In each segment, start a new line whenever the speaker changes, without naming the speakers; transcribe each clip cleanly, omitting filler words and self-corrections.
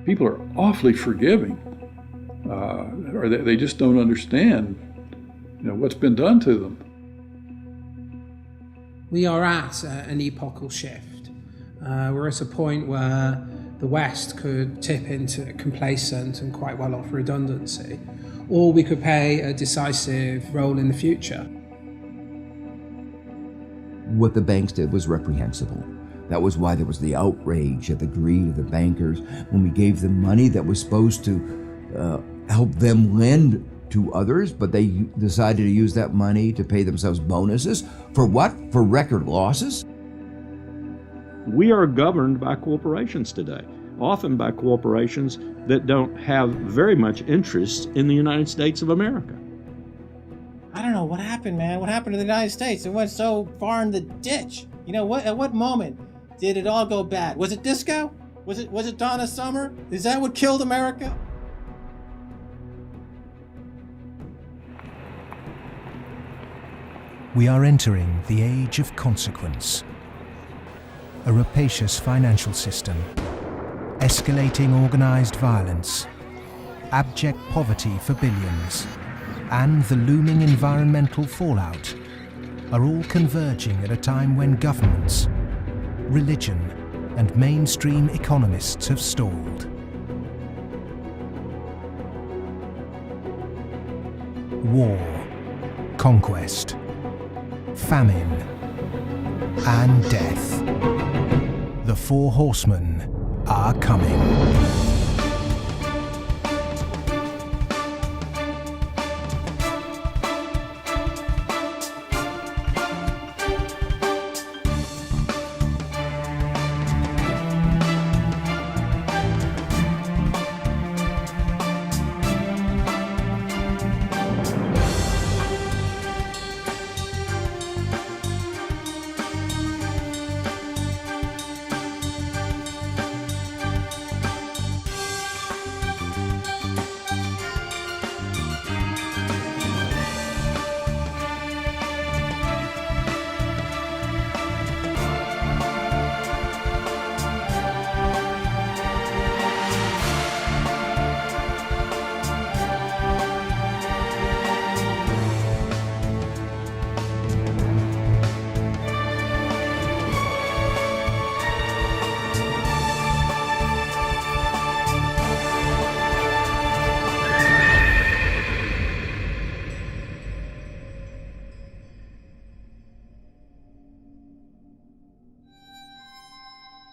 people are awfully forgiving, or they just don't understand, what's been done to them.
We are at an epochal shift. We're at a point where the West could tip into complacent and quite well off redundancy, or we could play a decisive role in the future.
What the banks did was reprehensible. That was why there was the outrage at the greed of the bankers when we gave them money that was supposed to help them lend to others, but they decided to use that money to pay themselves bonuses. For what? For record losses?
We are governed by corporations today, often by corporations that don't have very much interest in the United States of America.
I don't know what happened, man. What happened to the United States? It went so far in the ditch. At what moment did it all go bad? Was it disco? Was it Donna Summer? Is that what killed America?
We are entering the age of consequence. A rapacious financial system, escalating organized violence, abject poverty for billions, and the looming environmental fallout are all converging at a time when governments, religion, and mainstream economists have stalled. War, conquest, famine, and death. The four horsemen are coming.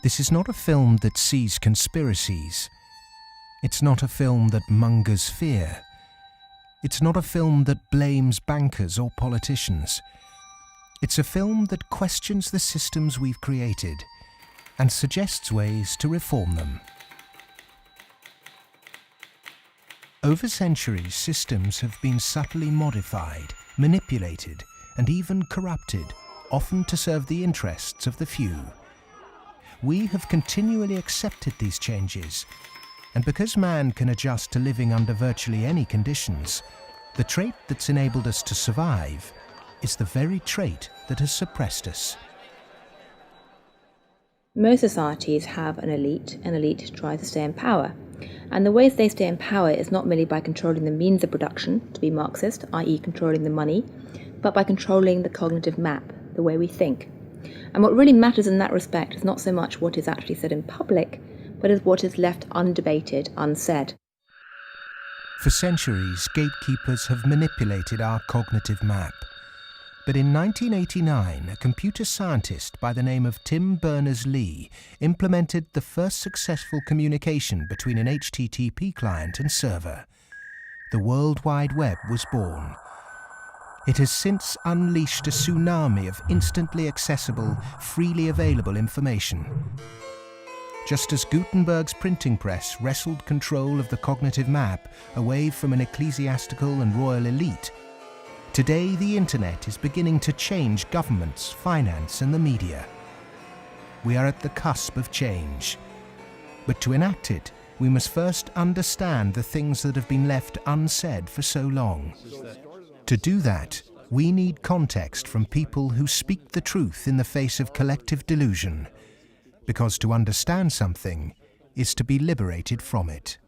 This is not a film that sees conspiracies. It's not a film that mongers fear. It's not a film that blames bankers or politicians. It's a film that questions the systems we've created and suggests ways to reform them. Over centuries, systems have been subtly modified, manipulated, and even corrupted, often to serve the interests of the few. We have continually accepted these changes, and because man can adjust to living under virtually any conditions, the trait that's enabled us to survive is the very trait that has suppressed us.
Most societies have an elite, and elite tries to stay in power. And the ways they stay in power is not merely by controlling the means of production, to be Marxist, i.e. controlling the money, but by controlling the cognitive map, the way we think. And what really matters in that respect is not so much what is actually said in public, but is what is left undebated, unsaid.
For centuries, gatekeepers have manipulated our cognitive map. But in 1989, a computer scientist by the name of Tim Berners-Lee implemented the first successful communication between an HTTP client and server. The World Wide Web was born. It has since unleashed a tsunami of instantly accessible, freely available information. Just as Gutenberg's printing press wrestled control of the cognitive map away from an ecclesiastical and royal elite, today the internet is beginning to change governments, finance, and the media. We are at the cusp of change. But to enact it, we must first understand the things that have been left unsaid for so long. To do that, we need context from people who speak the truth in the face of collective delusion. Because to understand something, is to be liberated from it.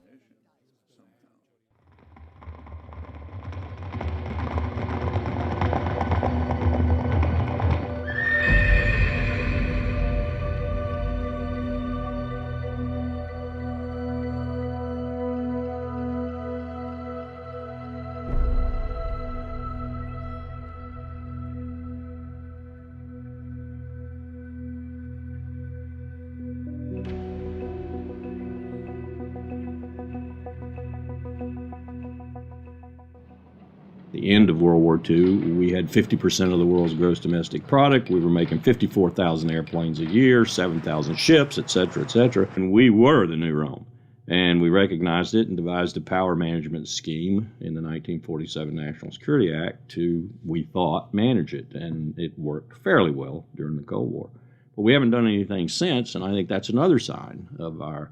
The end of World War II, we had 50% of the world's gross domestic product. We were making 54,000 airplanes a year, 7,000 ships, et cetera, and we were the new Rome. And we recognized it and devised a power management scheme in the 1947 National Security Act to, we thought, manage it. And it worked fairly well during the Cold War. But we haven't done anything since, and I think that's another sign of our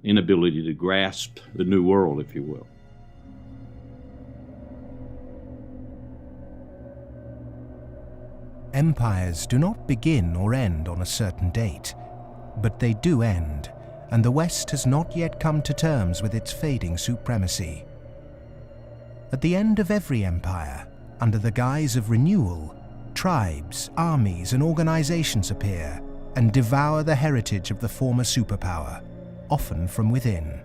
inability to grasp the new world, if you will.
Empires do not begin or end on a certain date, but they do end, and the West has not yet come to terms with its fading supremacy. At the end of every empire, under the guise of renewal, tribes, armies, and organizations appear and devour the heritage of the former superpower, often from within.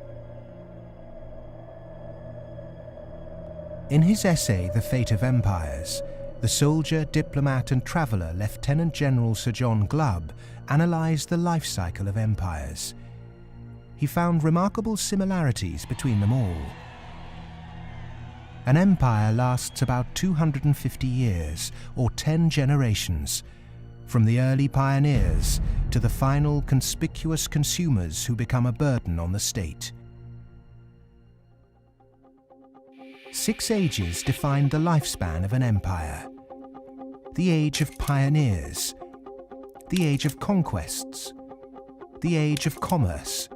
In his essay, The Fate of Empires, the soldier, diplomat, and traveller Lieutenant General Sir John Glubb analysed the life cycle of empires. He found remarkable similarities between them all. An empire lasts about 250 years, or 10 generations, from the early pioneers to the final conspicuous consumers who become a burden on the state. 6 ages defined the lifespan of an empire. The age of pioneers, the age of conquests, the age of commerce,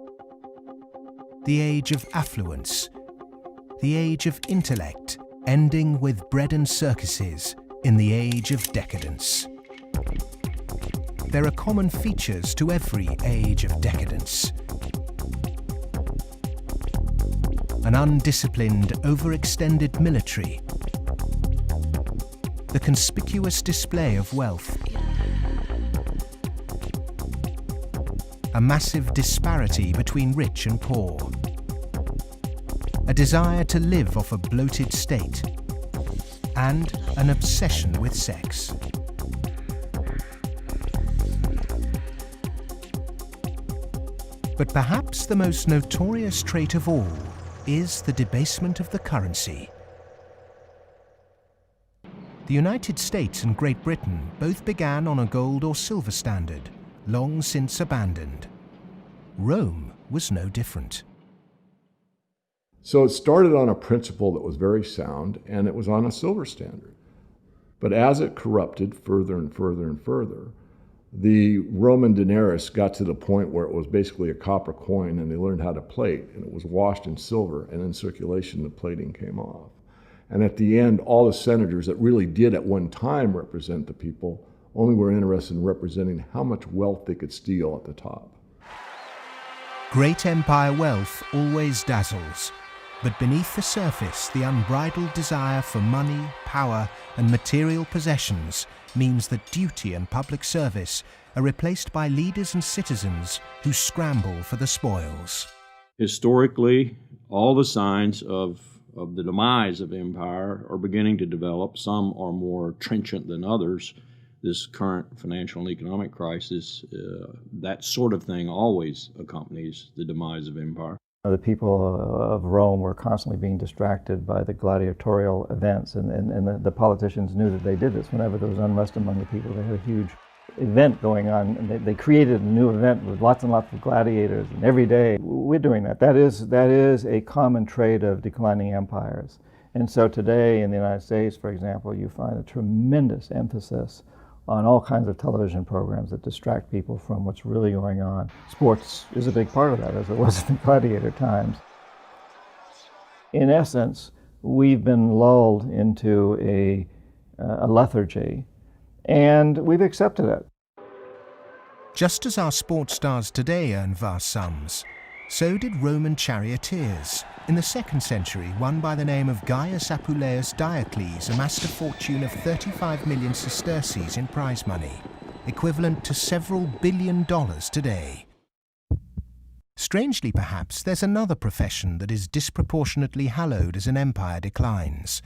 the age of affluence, the age of intellect, ending with bread and circuses in the age of decadence. There are common features to every age of decadence. An undisciplined, overextended military, the conspicuous display of wealth, a massive disparity between rich and poor, a desire to live off a bloated state, and an obsession with sex. But perhaps the most notorious trait of all is the debasement of the currency. The United States and Great Britain both began on a gold or silver standard, long since abandoned. Rome was no different.
So it started on a principle that was very sound, and it was on a silver standard. But as it corrupted further and further and further, the Roman denarius got to the point where it was basically a copper coin, and they learned how to plate, and it was washed in silver, and in circulation the plating came off. And at the end, all the senators that really did at one time represent the people only were interested in representing how much wealth they could steal at the top.
Great empire wealth always dazzles, but beneath the surface, the unbridled desire for money, power, and material possessions means that duty and public service are replaced by leaders and citizens who scramble for the spoils.
Historically, all the signs of the demise of empire are beginning to develop. Some are more trenchant than others. This current financial and economic crisis, that sort of thing always accompanies the demise of empire.
The people of Rome were constantly being distracted by the gladiatorial events, and the politicians knew that they did this. Whenever there was unrest among the people, they had a huge event going on, and they created a new event with lots and lots of gladiators, and every day we're doing that. That is a common trait of declining empires. And so today in the United States, for example, you find a tremendous emphasis on all kinds of television programs that distract people from what's really going on. Sports is a big part of that, as it was in the gladiator times. In essence, we've been lulled into a lethargy, and we've accepted it.
Just as our sports stars today earn vast sums, so did Roman charioteers. In the 2nd century, one by the name of Gaius Apuleius Diocles amassed a fortune of 35 million sesterces in prize money, equivalent to several $1 billion today. Strangely perhaps, there's another profession that is disproportionately hallowed as an empire declines.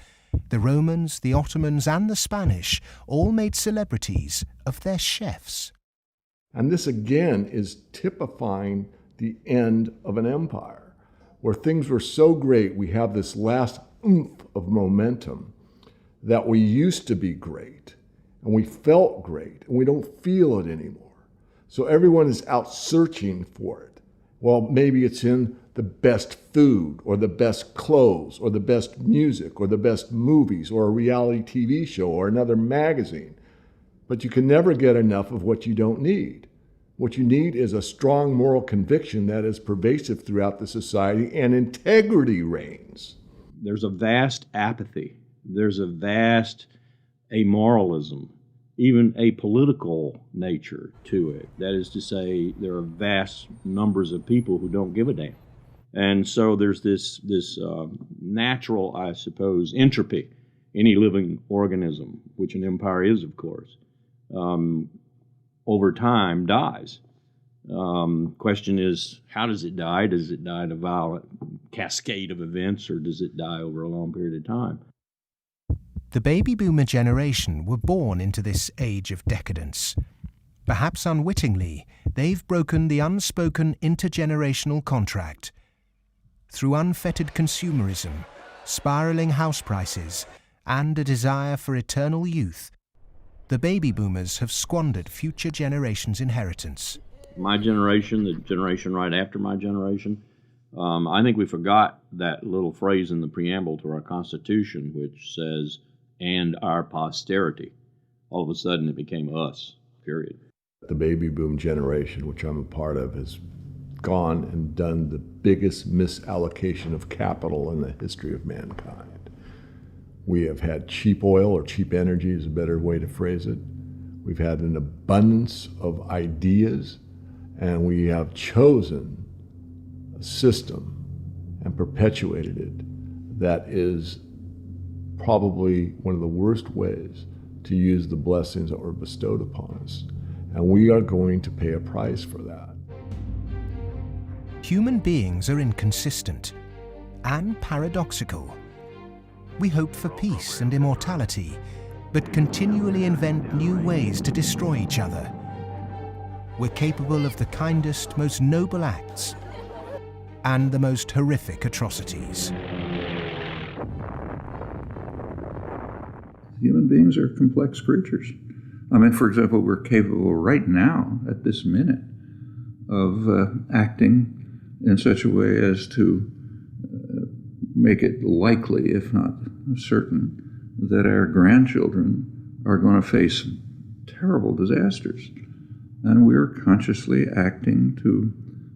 The Romans, the Ottomans and the Spanish all made celebrities of their chefs.
And this again is typifying the end of an empire, where things were so great, we have this last oomph of momentum that we used to be great, and we felt great, and we don't feel it anymore. So everyone is out searching for it. Well, maybe it's in the best food, or the best clothes, or the best music, or the best movies, or a reality TV show, or another magazine. But you can never get enough of what you don't need. What you need is a strong moral conviction that is pervasive throughout the society, and integrity reigns.
There's a vast apathy. There's a vast amoralism, even a political nature to it. That is to say, there are vast numbers of people who don't give a damn. And so there's this natural, I suppose, entropy, any living organism, which an empire is, of course, over time dies. Question is, how does it die? Does it die in a violent cascade of events, or does it die over a long period of time?
The baby boomer generation were born into this age of decadence. Perhaps unwittingly, they've broken the unspoken intergenerational contract. Through unfettered consumerism, spiraling house prices, and a desire for eternal youth, the baby boomers have squandered future generations' inheritance.
My generation, the generation right after my generation, I think we forgot that little phrase in the preamble to our Constitution, which says, "and our posterity." All of a sudden it became us, period.
The baby boom generation, which I'm a part of, has gone and done the biggest misallocation of capital in the history of mankind. We have had cheap oil, or cheap energy is a better way to phrase it. We've had an abundance of ideas, and we have chosen a system and perpetuated it that is probably one of the worst ways to use the blessings that were bestowed upon us. And we are going to pay a price for that.
Human beings are inconsistent and paradoxical. We hope for peace and immortality, but continually invent new ways to destroy each other. We're capable of the kindest, most noble acts and the most horrific atrocities.
Human beings are complex creatures. I mean, for example, we're capable right now, at this minute, of acting in such a way as to make it likely, if not certain, that our grandchildren are going to face terrible disasters. And we're consciously acting to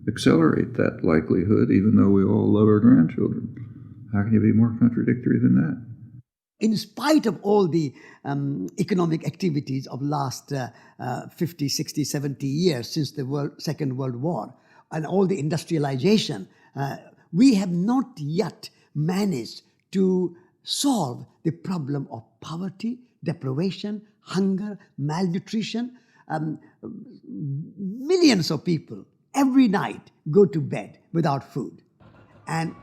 accelerate that likelihood, even though we all love our grandchildren. How can you be more contradictory than that?
In spite of all the economic activities of last 50, 60, 70 years since the Second World War, and all the industrialization, we have not yet managed to solve the problem of poverty, deprivation, hunger, malnutrition. Millions of people every night go to bed without food, and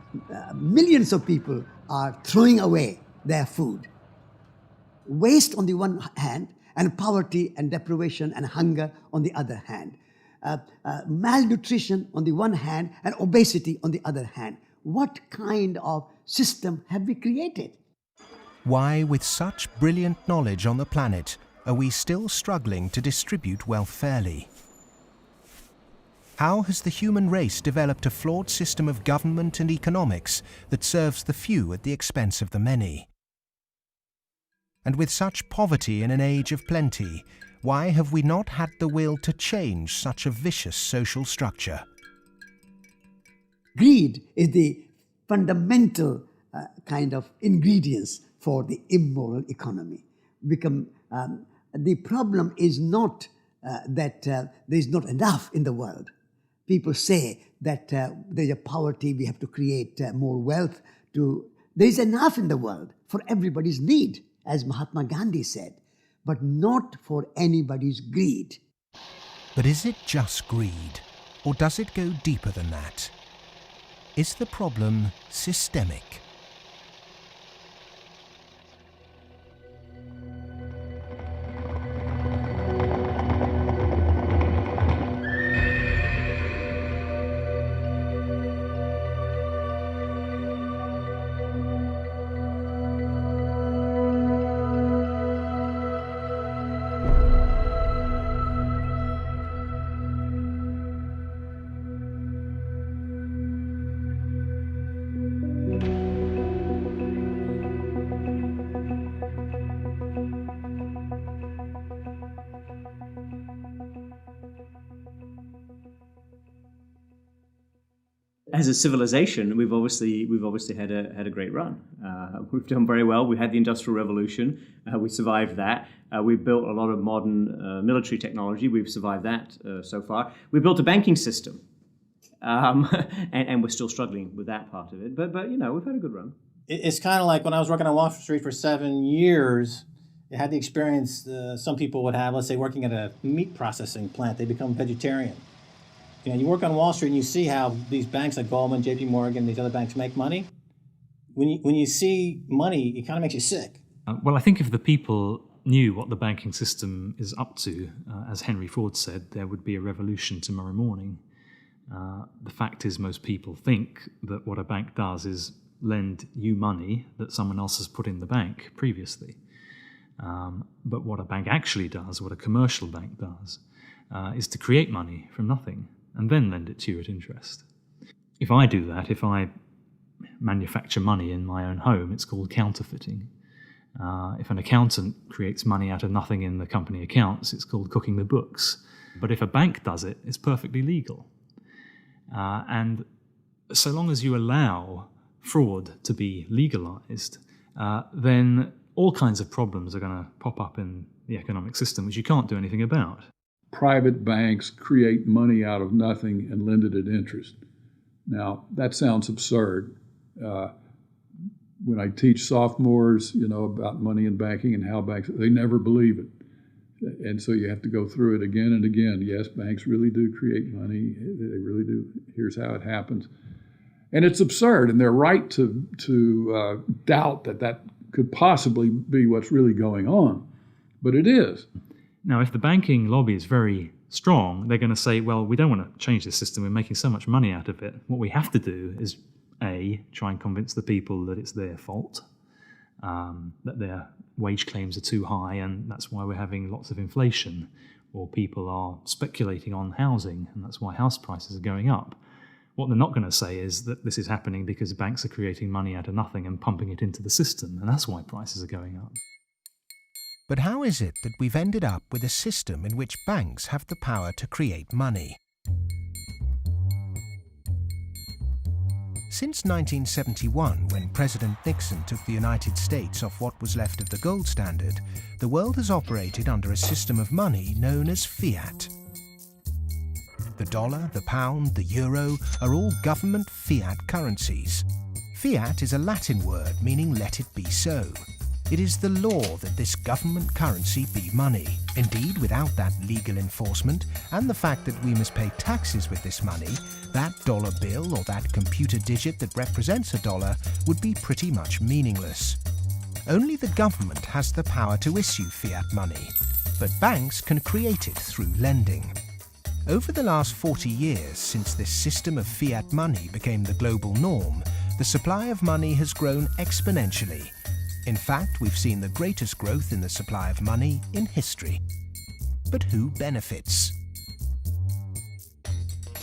millions of people are throwing away their food. Waste on the one hand, and poverty and deprivation and hunger on the other hand. Malnutrition on the one hand, and obesity on the other hand. What kind of system have we created?
Why, with such brilliant knowledge on the planet, are we still struggling to distribute wealth fairly? How has the human race developed a flawed system of government and economics that serves the few at the expense of the many? And with such poverty in an age of plenty, why have we not had the will to change such a vicious social structure?
Greed is the fundamental kind of ingredients for the immoral economy. The problem is not that there's not enough in the world. People say that there's a poverty, we have to create more wealth. There's enough in the world for everybody's need, as Mahatma Gandhi said, but not for anybody's greed.
But is it just greed, or does it go deeper than that? Is the problem systemic?
As a civilization, we've obviously had a great run. We've done very well. We had the Industrial Revolution. We survived that. We've built a lot of modern military technology. We've survived that so far. We built a banking system, and we're still struggling with that part of it. But we've had a good run.
It's kind of like when I was working on Wall Street for 7 years. I had the experience some people would have. Let's say working at a meat processing plant, they become vegetarian. You work on Wall Street and you see how these banks like Goldman, J.P. Morgan, these other banks make money. When you see money, it kind of makes you sick.
Well, I think if the people knew what the banking system is up to, as Henry Ford said, there would be a revolution tomorrow morning. The fact is, most people think that what a bank does is lend you money that someone else has put in the bank previously. But what a bank actually does, what a commercial bank does, is to create money from nothing and then lend it to you at interest. If I do that, if I manufacture money in my own home, it's called counterfeiting. If an accountant creates money out of nothing in the company accounts, it's called cooking the books. But if a bank does it, it's perfectly legal. And so long as you allow fraud to be legalized, then all kinds of problems are going to pop up in the economic system, which you can't do anything about.
Private banks create money out of nothing and lend it at interest. Now, that sounds absurd. When I teach sophomores, about money in banking and how banks, they never believe it. And so you have to go through it again and again. Yes, banks really do create money. They really do. Here's how it happens. And it's absurd, and they're right to doubt that could possibly be what's really going on. But it is.
Now, if the banking lobby is very strong, they're going to say, well, we don't want to change this system. We're making so much money out of it. What we have to do is, A, try and convince the people that it's their fault, that their wage claims are too high, and that's why we're having lots of inflation, or people are speculating on housing, and that's why house prices are going up. What they're not going to say is that this is happening because banks are creating money out of nothing and pumping it into the system, and that's why prices are going up.
But how is it that we've ended up with a system in which banks have the power to create money? Since 1971, when President Nixon took the United States off what was left of the gold standard, the world has operated under a system of money known as fiat. The dollar, the pound, the euro are all government fiat currencies. Fiat is a Latin word meaning let it be so. It is the law that this government currency be money. Indeed, without that legal enforcement and the fact that we must pay taxes with this money, that dollar bill or that computer digit that represents a dollar would be pretty much meaningless. Only the government has the power to issue fiat money, but banks can create it through lending. Over the last 40 years, since this system of fiat money became the global norm, the supply of money has grown exponentially. In fact, we've seen the greatest growth in the supply of money in history. But who benefits?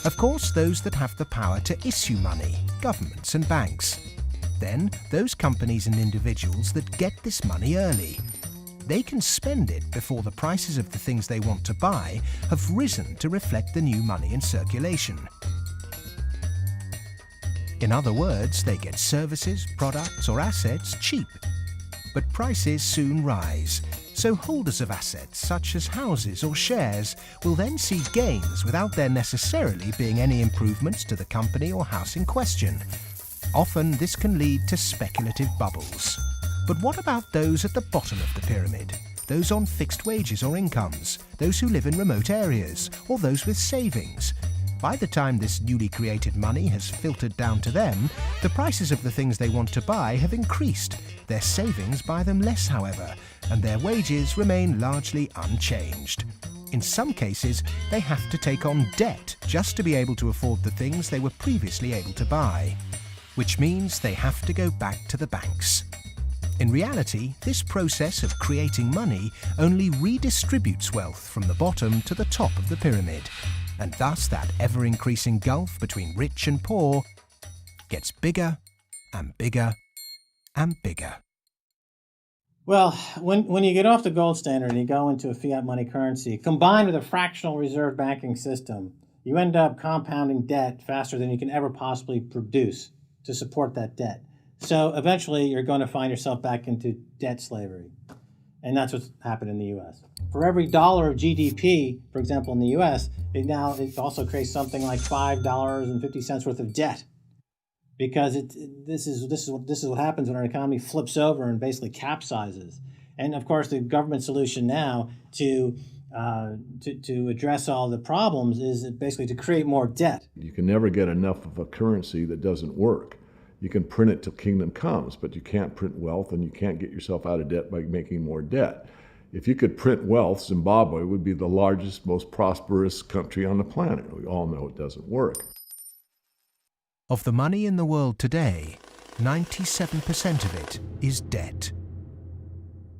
Of course, those that have the power to issue money, governments and banks. Then, those companies and individuals that get this money early. They can spend it before the prices of the things they want to buy have risen to reflect the new money in circulation. In other words, they get services, products or assets cheap. But prices soon rise, So holders of assets such as houses or shares will then see gains without there necessarily being any improvements to the company or house in question. Often this can lead to speculative bubbles. But what about those at the bottom of the pyramid? Those on fixed wages or incomes, those who live in remote areas, or those with savings? By the time this newly created money has filtered down to them, the prices of the things they want to buy have increased. Their savings buy them less, however, and their wages remain largely unchanged. In some cases, they have to take on debt just to be able to afford the things they were previously able to buy, which means they have to go back to the banks. In reality, this process of creating money only redistributes wealth from the bottom to the top of the pyramid, and thus that ever-increasing gulf between rich and poor gets bigger and bigger and bigger.
Well, when you get off the gold standard and you go into a fiat money currency, combined with a fractional reserve banking system, you end up compounding debt faster than you can ever possibly produce to support that debt. So eventually you're going to find yourself back into debt slavery. And that's what's happened in the U.S. For every dollar of GDP, for example, in the U.S., it also creates something like $5.50 worth of debt. Because this is what happens when our economy flips over and basically capsizes. And of course, the government solution now to address all the problems is basically to create more debt.
You can never get enough of a currency that doesn't work. You can print it till kingdom comes, but you can't print wealth, and you can't get yourself out of debt by making more debt. If you could print wealth, Zimbabwe would be the largest, most prosperous country on the planet. We all know it doesn't work.
Of the money in the world today, 97% of it is debt.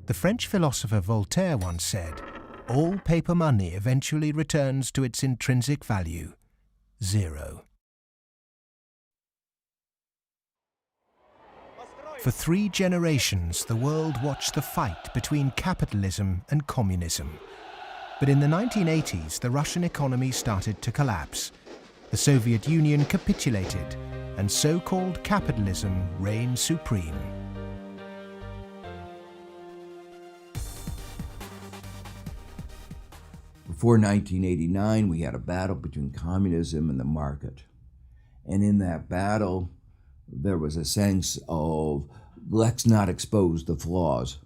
The French philosopher Voltaire once said, "All paper money eventually returns to its intrinsic value, zero." For 3 generations, the world watched the fight between capitalism and communism. But in the 1980s, the Russian economy started to collapse. The Soviet Union capitulated, and so-called capitalism reigned supreme.
Before 1989, we had a battle between communism and the market. And in that battle, there was a sense of, let's not expose the flaws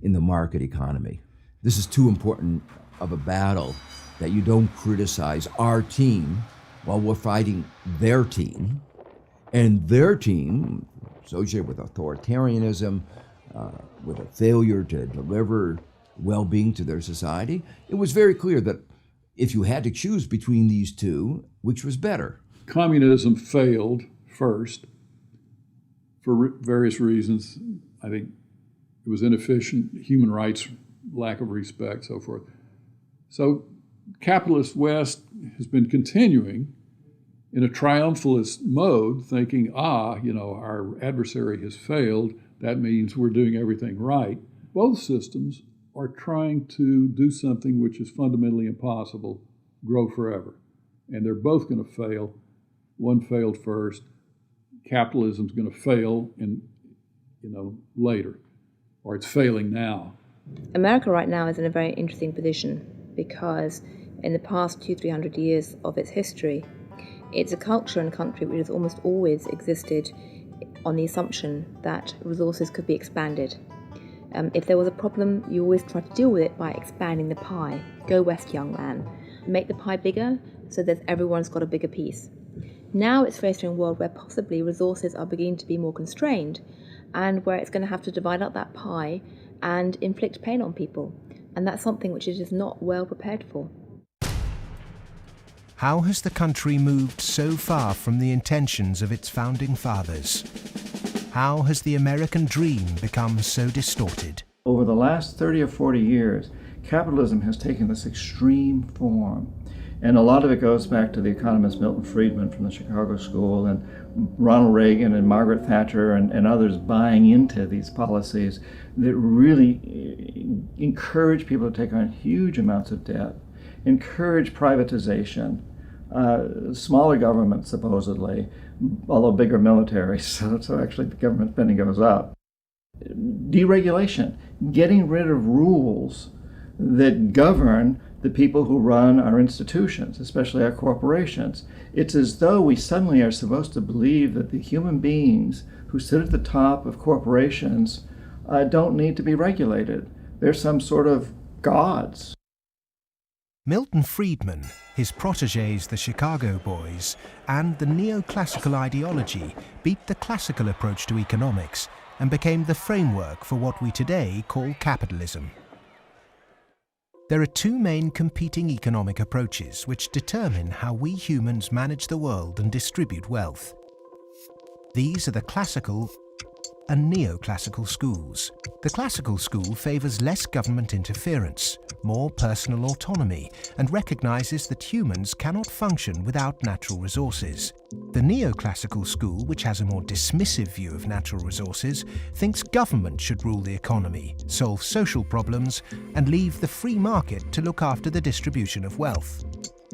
in the market economy. This is too important of a battle that you don't criticize our team while we're fighting their team. And their team, associated with authoritarianism, with a failure to deliver well-being to their society, it was very clear that if you had to choose between these two, which was better?
Communism failed first for various reasons. I think it was inefficient, human rights, lack of respect, so forth. So capitalist West has been continuing in a triumphalist mode, thinking, our adversary has failed. That means we're doing everything right. Both systems are trying to do something which is fundamentally impossible, grow forever. And they're both going to fail. One failed first. Capitalism's going to fail later, or it's failing now.
America right now is in a very interesting position because in the past 200-300 years of its history, it's a culture and country which has almost always existed on the assumption that resources could be expanded. If there was a problem, you always try to deal with it by expanding the pie. Go west, young man. Make the pie bigger so that everyone's got a bigger piece. Now it's facing a world where possibly resources are beginning to be more constrained and where it's going to have to divide up that pie and inflict pain on people. And that's something which it is not well prepared for.
How has the country moved so far from the intentions of its founding fathers? How has the American dream become so distorted?
Over the last 30 or 40 years, capitalism has taken this extreme form. And a lot of it goes back to the economist Milton Friedman from the Chicago School and Ronald Reagan and Margaret Thatcher and others buying into these policies that really encourage people to take on huge amounts of debt, encourage privatization, smaller government supposedly, although bigger military, so actually the government spending goes up. Deregulation, getting rid of rules that govern the people who run our institutions, especially our corporations. It's as though we suddenly are supposed to believe that the human beings who sit at the top of corporations don't need to be regulated. They're some sort of gods.
Milton Friedman, his protégés the Chicago Boys, and the neoclassical ideology beat the classical approach to economics and became the framework for what we today call capitalism. There are two main competing economic approaches which determine how we humans manage the world and distribute wealth. These are the classical and neoclassical schools. The classical school favours less government interference, more personal autonomy, and recognises that humans cannot function without natural resources. The neoclassical school, which has a more dismissive view of natural resources, thinks government should rule the economy, solve social problems, and leave the free market to look after the distribution of wealth.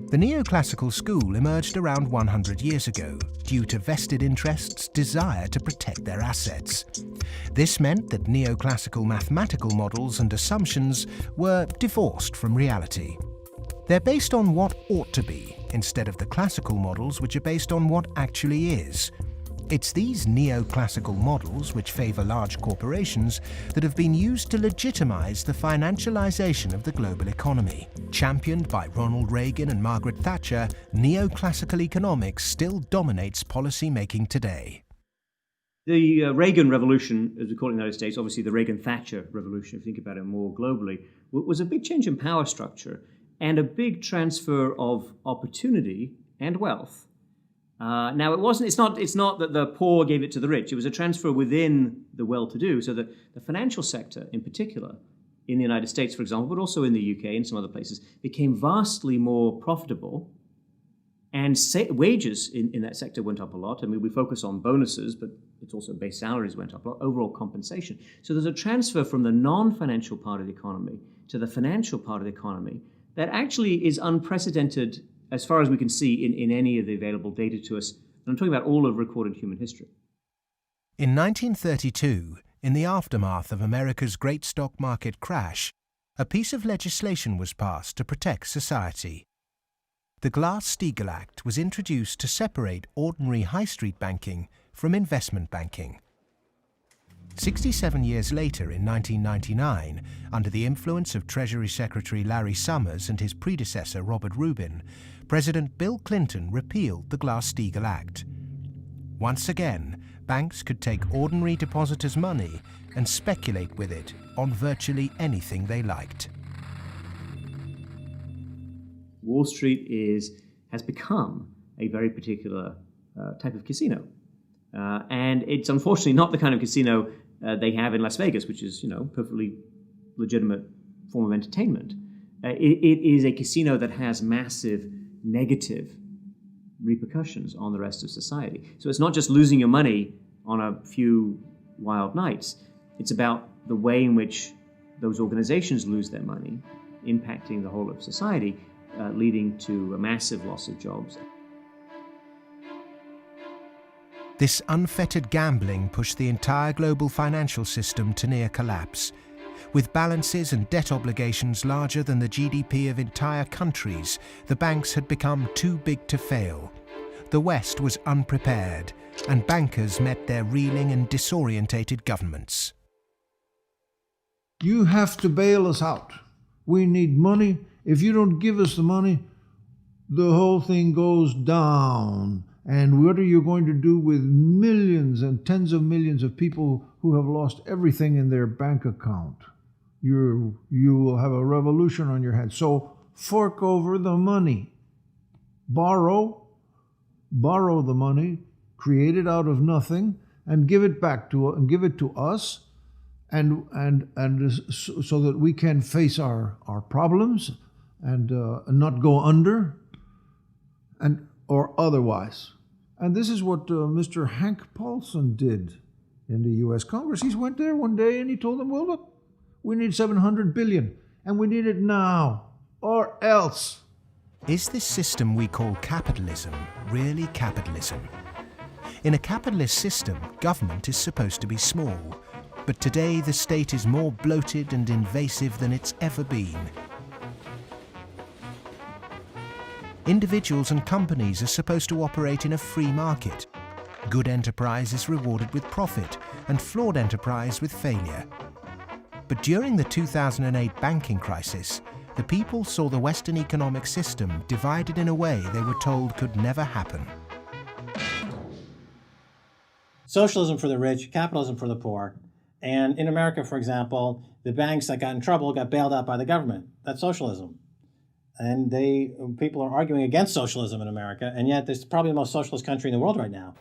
The neoclassical school emerged around 100 years ago due to vested interests' desire to protect their assets. This meant that neoclassical mathematical models and assumptions were divorced from reality. They're based on what ought to be, instead of the classical models which are based on what actually is. It's these neoclassical models, which favour large corporations, that have been used to legitimise the financialisation of the global economy. Championed by Ronald Reagan and Margaret Thatcher, neoclassical economics still dominates policy-making today.
The Reagan Revolution, as we call it in the United States, obviously the Reagan-Thatcher Revolution, if you think about it more globally, was a big change in power structure and a big transfer of opportunity and wealth. Now, it's not that the poor gave it to the rich. It was a transfer within the well-to-do, so that the financial sector, in particular, in the United States, for example, but also in the UK and some other places, became vastly more profitable, and wages in that sector went up a lot. I mean, we focus on bonuses, but it's also base salaries went up a lot, overall compensation. So there's a transfer from the non-financial part of the economy to the financial part of the economy that actually is unprecedented as far as we can see in any of the available data to us. And I'm talking about all of recorded human history.
In 1932, in the aftermath of America's great stock market crash, a piece of legislation was passed to protect society. The Glass-Steagall Act was introduced to separate ordinary high street banking from investment banking. 67 years later, in 1999, under the influence of Treasury Secretary Larry Summers and his predecessor Robert Rubin, President Bill Clinton repealed the Glass-Steagall Act. Once again, banks could take ordinary depositors' money and speculate with it on virtually anything they liked.
Wall Street has become a very particular type of casino. And it's unfortunately not the kind of casino they have in Las Vegas, which is, perfectly legitimate form of entertainment. It is a casino that has massive negative repercussions on the rest of society. So it's not just losing your money on a few wild nights. It's about the way in which those organizations lose their money, impacting the whole of society, leading to a massive loss of jobs.
This unfettered gambling pushed the entire global financial system to near collapse. With balances and debt obligations larger than the GDP of entire countries, the banks had become too big to fail. The West was unprepared, and bankers met their reeling and disorientated governments.
You have to bail us out. We need money. If you don't give us the money, the whole thing goes down. And what are you going to do with millions and tens of millions of people who have lost everything in their bank account? You will have a revolution on your hands. So fork over the money. Borrow the money, create it out of nothing, and give it back to us, and so that we can face our problems and not go under, or otherwise. And this is what Mr. Hank Paulson did in the U.S. Congress. He went there one day and he told them, well, look, we need $700 billion, and we need it now, or else.
Is this system we call capitalism really capitalism? In a capitalist system, government is supposed to be small. But today the state is more bloated and invasive than it's ever been. Individuals and companies are supposed to operate in a free market. Good enterprise is rewarded with profit, and flawed enterprise with failure. But during the 2008 banking crisis, the people saw the Western economic system divided in a way they were told could never happen.
Socialism for the rich, capitalism for the poor. And in America, for example, the banks that got in trouble got bailed out by the government. That's socialism. And people are arguing against socialism in America, and yet it's probably the most socialist country in the world right now.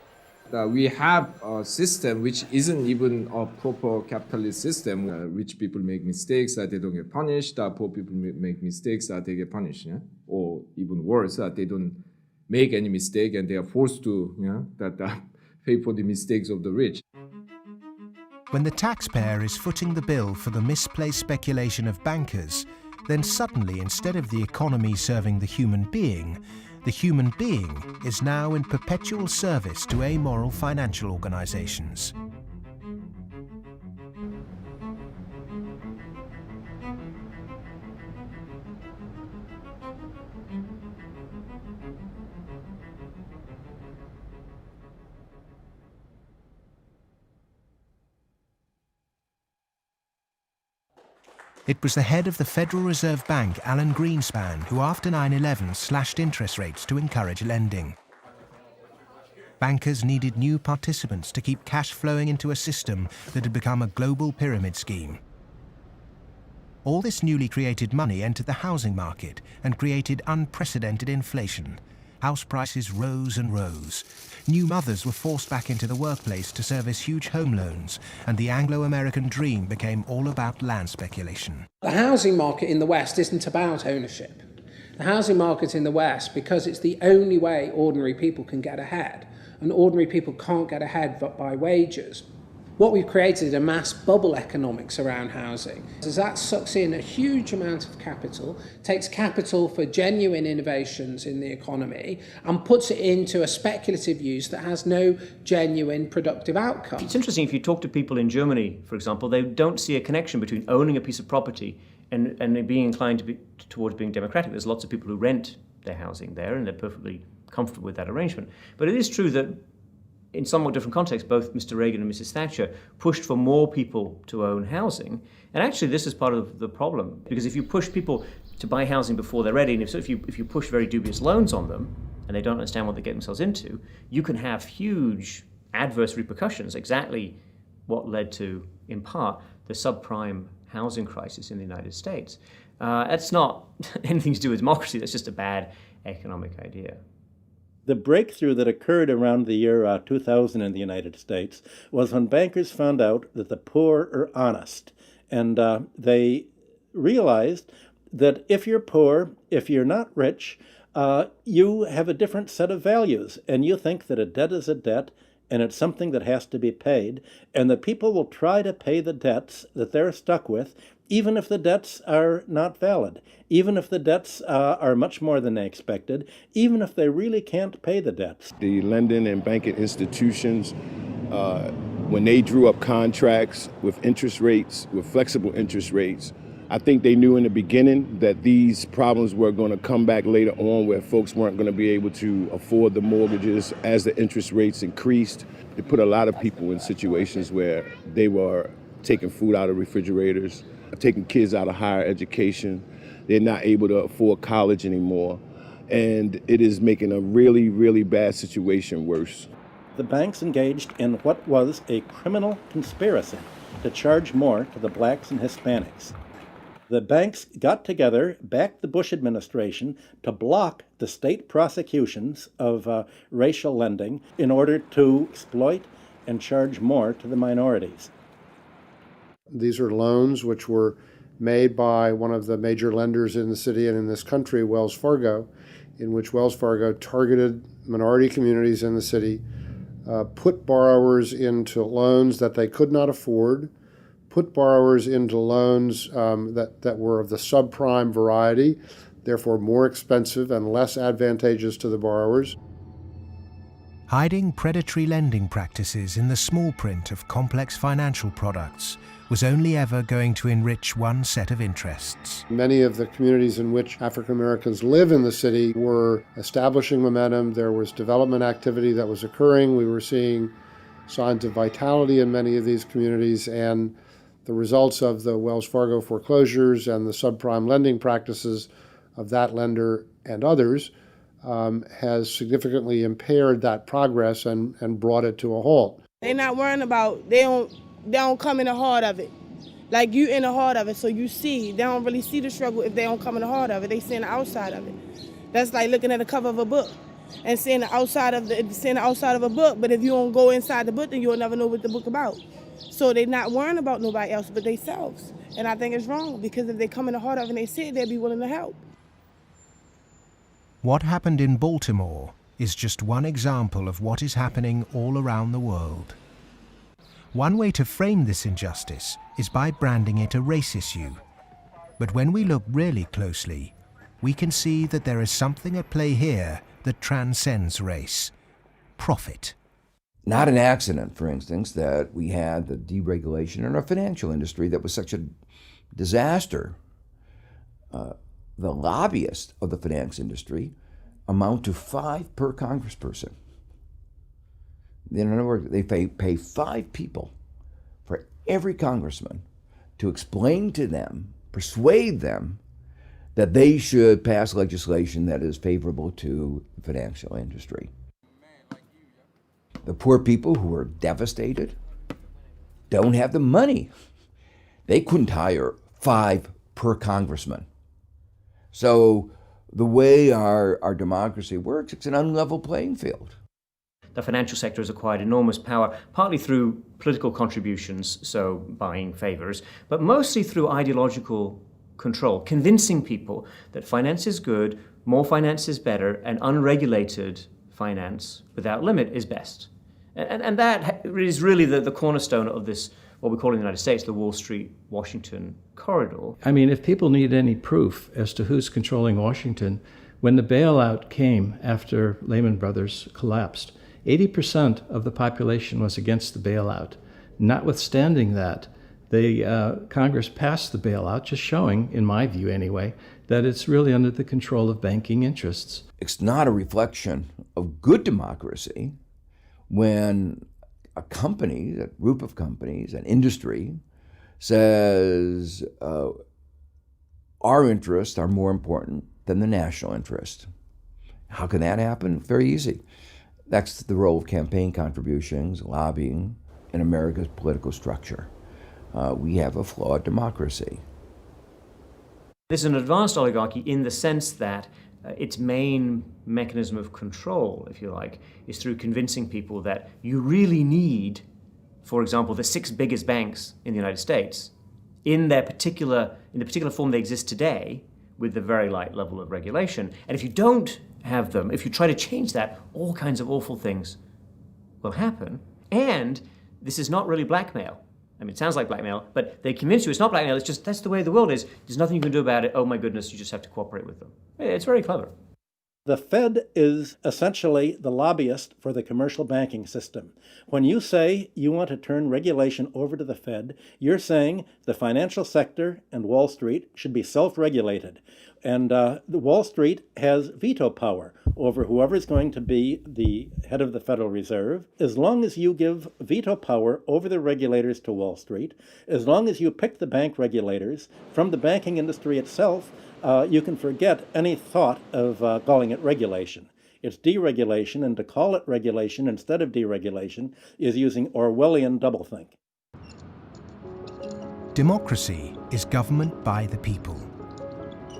We have a system which isn't even a proper capitalist system. Rich people make mistakes that they don't get punished. Poor people make mistakes that they get punished. Yeah? Or even worse, that they don't make any mistake and they are forced to pay for the mistakes of the rich.
When the taxpayer is footing the bill for the misplaced speculation of bankers, then suddenly, instead of the economy serving the human being is now in perpetual service to amoral financial organizations. It was the head of the Federal Reserve Bank, Alan Greenspan, who after 9/11 slashed interest rates to encourage lending. Bankers needed new participants to keep cash flowing into a system that had become a global pyramid scheme. All this newly created money entered the housing market and created unprecedented inflation. House prices rose and rose. New mothers were forced back into the workplace to service huge home loans, and the Anglo-American dream became all about land speculation.
The housing market in the West isn't about ownership. The housing market in the West, because it's the only way ordinary people can get ahead, and ordinary people can't get ahead but by wages. What we've created is a mass bubble economics around housing. As that sucks in a huge amount of capital, takes capital for genuine innovations in the economy, and puts it into a speculative use that has no genuine productive outcome.
It's interesting, if you talk to people in Germany, for example, they don't see a connection between owning a piece of property and being inclined towards being democratic. There's lots of people who rent their housing there, and they're perfectly comfortable with that arrangement. But it is true that in somewhat different contexts, both Mr. Reagan and Mrs. Thatcher pushed for more people to own housing. And actually, this is part of the problem, because if you push people to buy housing before they're ready, and if you push very dubious loans on them, and they don't understand what they get themselves into, you can have huge adverse repercussions, exactly what led to, in part, the subprime housing crisis in the United States. That's not anything to do with democracy, that's just a bad economic idea.
The breakthrough that occurred around the year 2000 in the United States was when bankers found out that the poor are honest. And they realized that if you're poor, if you're not rich, you have a different set of values. And you think that a debt is a debt, and it's something that has to be paid. And that people will try to pay the debts that they're stuck with, even if the debts are not valid, even if the debts are much more than they expected, even if they really can't pay the debts.
The lending and banking institutions, when they drew up contracts with interest rates, with flexible interest rates, I think they knew in the beginning that these problems were going to come back later on, where folks weren't going to be able to afford the mortgages as the interest rates increased. It put a lot of people in situations where they were taking food out of refrigerators, taking kids out of higher education. They're not able to afford college anymore. And it is making a really, really bad situation worse.
The banks engaged in what was a criminal conspiracy to charge more to the blacks and Hispanics. The banks got together, backed the Bush administration to block the state prosecutions of racial lending in order to exploit and charge more to the minorities.
These are loans which were made by one of the major lenders in the city and in this country, Wells Fargo, in which Wells Fargo targeted minority communities in the city, put borrowers into loans that they could not afford, put borrowers into loans that were of the subprime variety, therefore more expensive and less advantageous to the borrowers.
Hiding predatory lending practices in the small print of complex financial products was only ever going to enrich one set of interests.
Many of the communities in which African Americans live in the city were establishing momentum. There was development activity that was occurring. We were seeing signs of vitality in many of these communities, and the results of the Wells Fargo foreclosures and the subprime lending practices of that lender and others has significantly impaired that progress and brought it to a halt.
They're not worrying about, they don't come in the heart of it. Like, you in the heart of it, so you see. They don't really see the struggle if they don't come in the heart of it. They see the outside of it. That's like looking at the cover of a book and seeing the outside of a book, but if you don't go inside the book, then you'll never know what the book about. So they're not worrying about nobody else but themselves. And I think it's wrong, because if they come in the heart of it and they see it, they'll be willing to help.
What happened in Baltimore is just one example of what is happening all around the world. One way to frame this injustice is by branding it a race issue. But when we look really closely, we can see that there is something at play here that transcends race: profit.
Not an accident, for instance, that we had the deregulation in our financial industry that was such a disaster. The lobbyists of the finance industry amount to 5 per congressperson. In other words, they pay 5 people for every congressman to explain to them, persuade them, that they should pass legislation that is favorable to the financial industry. The poor people who are devastated don't have the money. They couldn't hire 5 per congressman. So the way our democracy works, it's an unlevel playing field.
The financial sector has acquired enormous power, partly through political contributions, so buying favors, but mostly through ideological control, convincing people that finance is good, more finance is better, and unregulated finance without limit is best. And that is really the cornerstone of this, what we call in the United States, the Wall Street-Washington corridor.
I mean, if people need any proof as to who's controlling Washington, when the bailout came after Lehman Brothers collapsed, 80% of the population was against the bailout. Notwithstanding that, Congress passed the bailout, just showing, in my view anyway, that it's really under the control of banking interests.
It's not a reflection of good democracy when a company, a group of companies, an industry, says our interests are more important than the national interest. How can that happen? Very easy. That's the role of campaign contributions, lobbying, in America's political structure. We have a flawed democracy.
This is an advanced oligarchy in the sense that its main mechanism of control, if you like, is through convincing people that you really need, for example, the 6 biggest banks in the United States in the particular form they exist today, with the very light level of regulation. And if you don't have them, if you try to change that, all kinds of awful things will happen. And this is not really blackmail. I mean, it sounds like blackmail, but they convince you it's not blackmail, it's just that's the way the world is. There's nothing you can do about it. Oh my goodness, you just have to cooperate with them. It's very clever.
The Fed is essentially the lobbyist for the commercial banking system. When you say you want to turn regulation over to the Fed, you're saying the financial sector and Wall Street should be self-regulated. And the Wall Street has veto power over whoever is going to be the head of the Federal Reserve. As long as you give veto power over the regulators to Wall Street, as long as you pick the bank regulators from the banking industry itself, you can forget any thought of calling it regulation. It's deregulation, and to call it regulation instead of deregulation is using Orwellian doublethink.
Democracy is government by the people.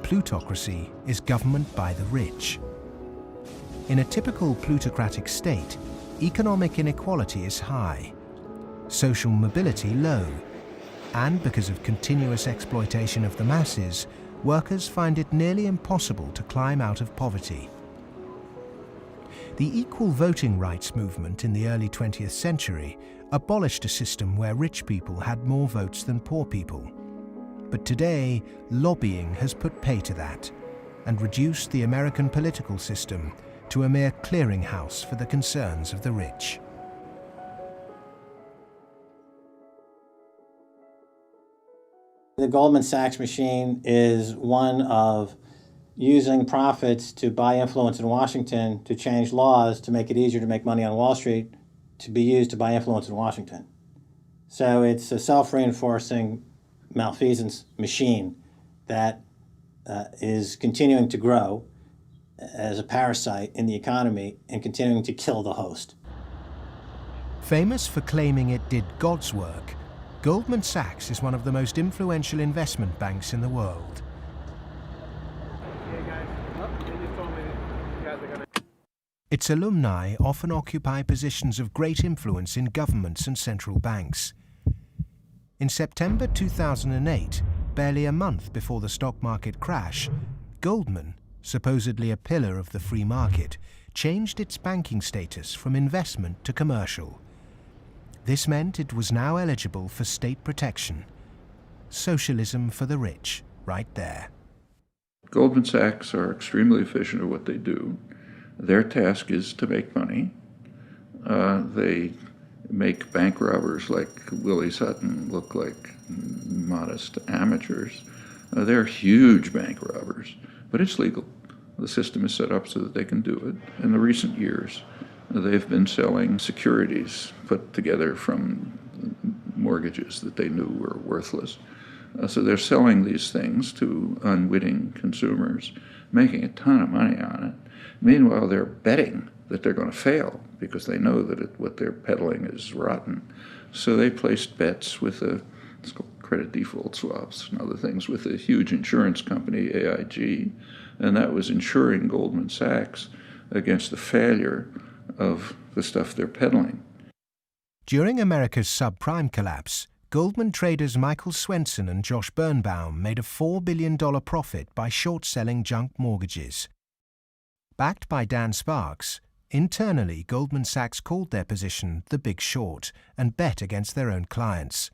Plutocracy is government by the rich. In a typical plutocratic state, economic inequality is high, social mobility low, and because of continuous exploitation of the masses, workers find it nearly impossible to climb out of poverty. The equal voting rights movement in the early 20th century abolished a system where rich people had more votes than poor people. But today, lobbying has put pay to that and reduced the American political system to a mere clearinghouse for the concerns of the rich.
The Goldman Sachs machine is one of using profits to buy influence in Washington, to change laws, to make it easier to make money on Wall Street, to be used to buy influence in Washington. So it's a self-reinforcing malfeasance machine that is continuing to grow as a parasite in the economy and continuing to kill the host.
Famous for claiming it did God's work, Goldman Sachs is one of the most influential investment banks in the world. Its alumni often occupy positions of great influence in governments and central banks. In September 2008, barely a month before the stock market crash, Goldman, supposedly a pillar of the free market, changed its banking status from investment to commercial. This meant it was now eligible for state protection. Socialism for the rich, right there.
Goldman Sachs are extremely efficient at what they do. Their task is to make money. They make bank robbers like Willie Sutton look like modest amateurs. They're huge bank robbers, but it's legal. The system is set up so that they can do it. In the recent years, they've been selling securities put together from mortgages that they knew were worthless. So they're selling these things to unwitting consumers, making a ton of money on it. Meanwhile, they're betting that they're going to fail because they know that what they're peddling is rotten. So they placed bets with it's called credit default swaps and other things with a huge insurance company, AIG, and that was insuring Goldman Sachs against the failure of the stuff they're peddling.
During America's subprime collapse, Goldman traders Michael Swenson and Josh Birnbaum made a $4 billion profit by short-selling junk mortgages. Backed by Dan Sparks, internally Goldman Sachs called their position the Big Short and bet against their own clients.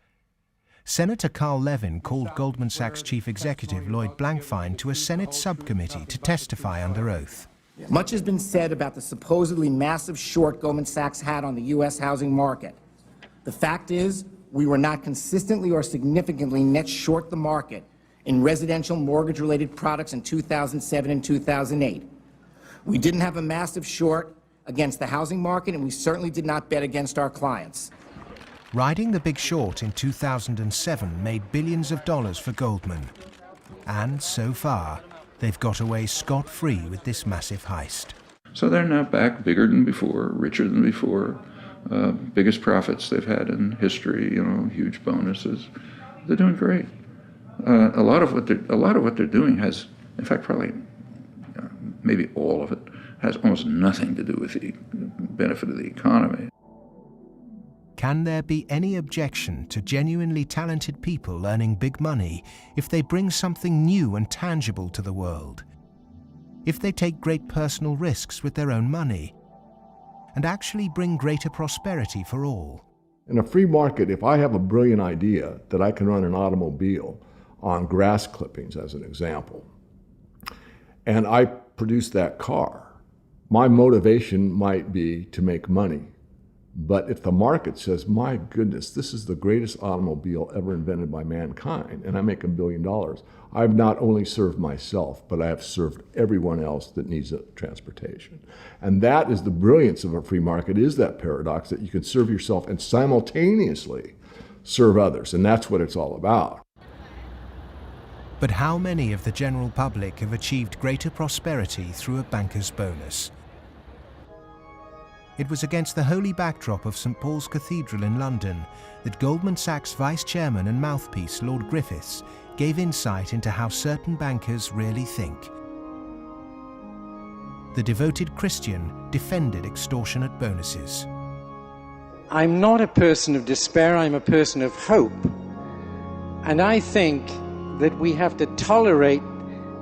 Senator Carl Levin called Goldman Sachs chief executive Lloyd Blankfein to a Senate subcommittee to testify under oath.
Much has been said about the supposedly massive short Goldman Sachs had on the U.S. housing market. The fact is, we were not consistently or significantly net short the market in residential mortgage-related products in 2007 and 2008. We didn't have a massive short against the housing market, and we certainly did not bet against our clients.
Riding the Big Short in 2007 made billions of dollars for Goldman. And so far, they've got away scot-free with this massive heist.
So they're now back bigger than before, richer than before, biggest profits they've had in history, huge bonuses. They're doing great. A lot of what they're doing has, in fact, probably maybe all of it, has almost nothing to do with the benefit of the economy.
Can there be any objection to genuinely talented people earning big money if they bring something new and tangible to the world? If they take great personal risks with their own money and actually bring greater prosperity for all?
In a free market, if I have a brilliant idea that I can run an automobile on grass clippings, as an example, and I produce that car, my motivation might be to make money. But if the market says, my goodness, this is the greatest automobile ever invented by mankind, and I make $1 billion, I've not only served myself, but I have served everyone else that needs transportation. And that is the brilliance of a free market, is that paradox that you can serve yourself and simultaneously serve others. And that's what it's all about.
But how many of the general public have achieved greater prosperity through a banker's bonus? It was against the holy backdrop of St. Paul's Cathedral in London that Goldman Sachs vice chairman and mouthpiece Lord Griffiths gave insight into how certain bankers really think. The devoted Christian defended extortionate bonuses.
I'm not a person of despair, I'm a person of hope. And I think that we have to tolerate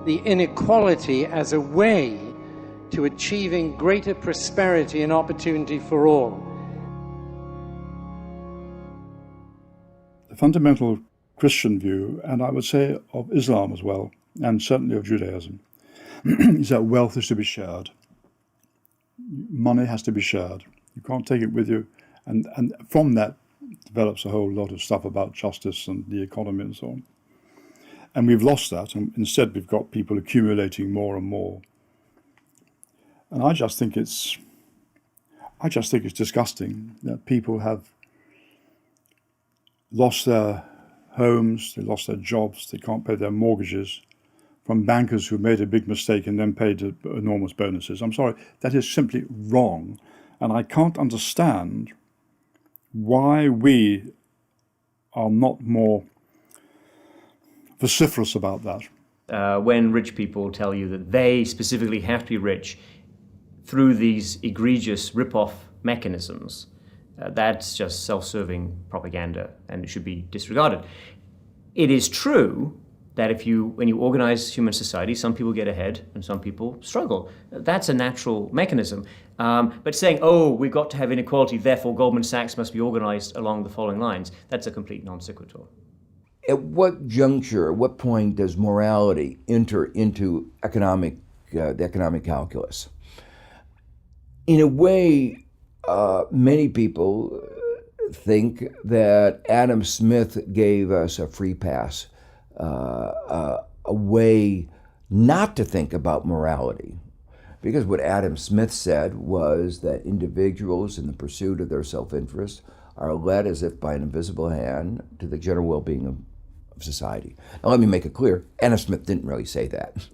the inequality as a way to achieving greater prosperity and opportunity for all.
The fundamental Christian view, and I would say of Islam as well, and certainly of Judaism, is that wealth is to be shared. money has to be shared. You can't take it with you. And from that develops a whole lot of stuff about justice and the economy and so on. And we've lost that, and instead we've got people accumulating more and more. And I just think it's disgusting that people have lost their homes, they lost their jobs, they can't pay their mortgages from bankers who made a big mistake and then paid enormous bonuses. I'm sorry, that is simply wrong. And I can't understand why we are not more vociferous about that.
When rich people tell you that they specifically have to be rich through these egregious rip-off mechanisms, that's just self-serving propaganda and it should be disregarded. It is true that when you organize human society, some people get ahead and some people struggle. That's a natural mechanism. But saying, we've got to have inequality, therefore Goldman Sachs must be organized along the following lines, that's a complete non sequitur.
At what juncture, at what point does morality enter into the economic calculus? In a way, many people think that Adam Smith gave us a free pass, a way not to think about morality. Because what Adam Smith said was that individuals in the pursuit of their self-interest are led as if by an invisible hand to the general well-being of society. Now let me make it clear, Adam Smith didn't really say that.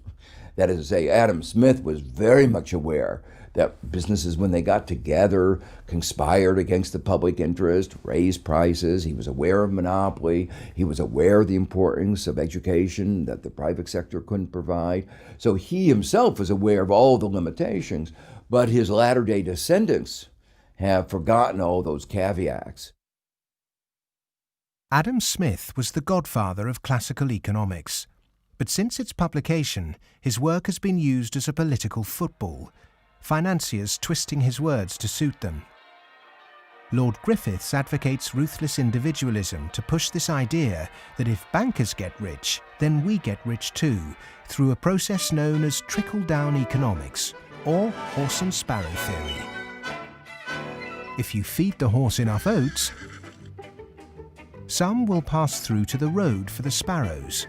That is to say, Adam Smith was very much aware that businesses, when they got together, conspired against the public interest, raised prices. He was aware of monopoly. He was aware of the importance of education that the private sector couldn't provide. So he himself was aware of all the limitations, but his latter-day descendants have forgotten all those caveats.
Adam Smith was the godfather of classical economics, but since its publication, his work has been used as a political football, financiers twisting his words to suit them. Lord Griffiths advocates ruthless individualism to push this idea that if bankers get rich, then we get rich too, through a process known as trickle-down economics, or horse and sparrow theory. If you feed the horse enough oats, some will pass through to the road for the sparrows.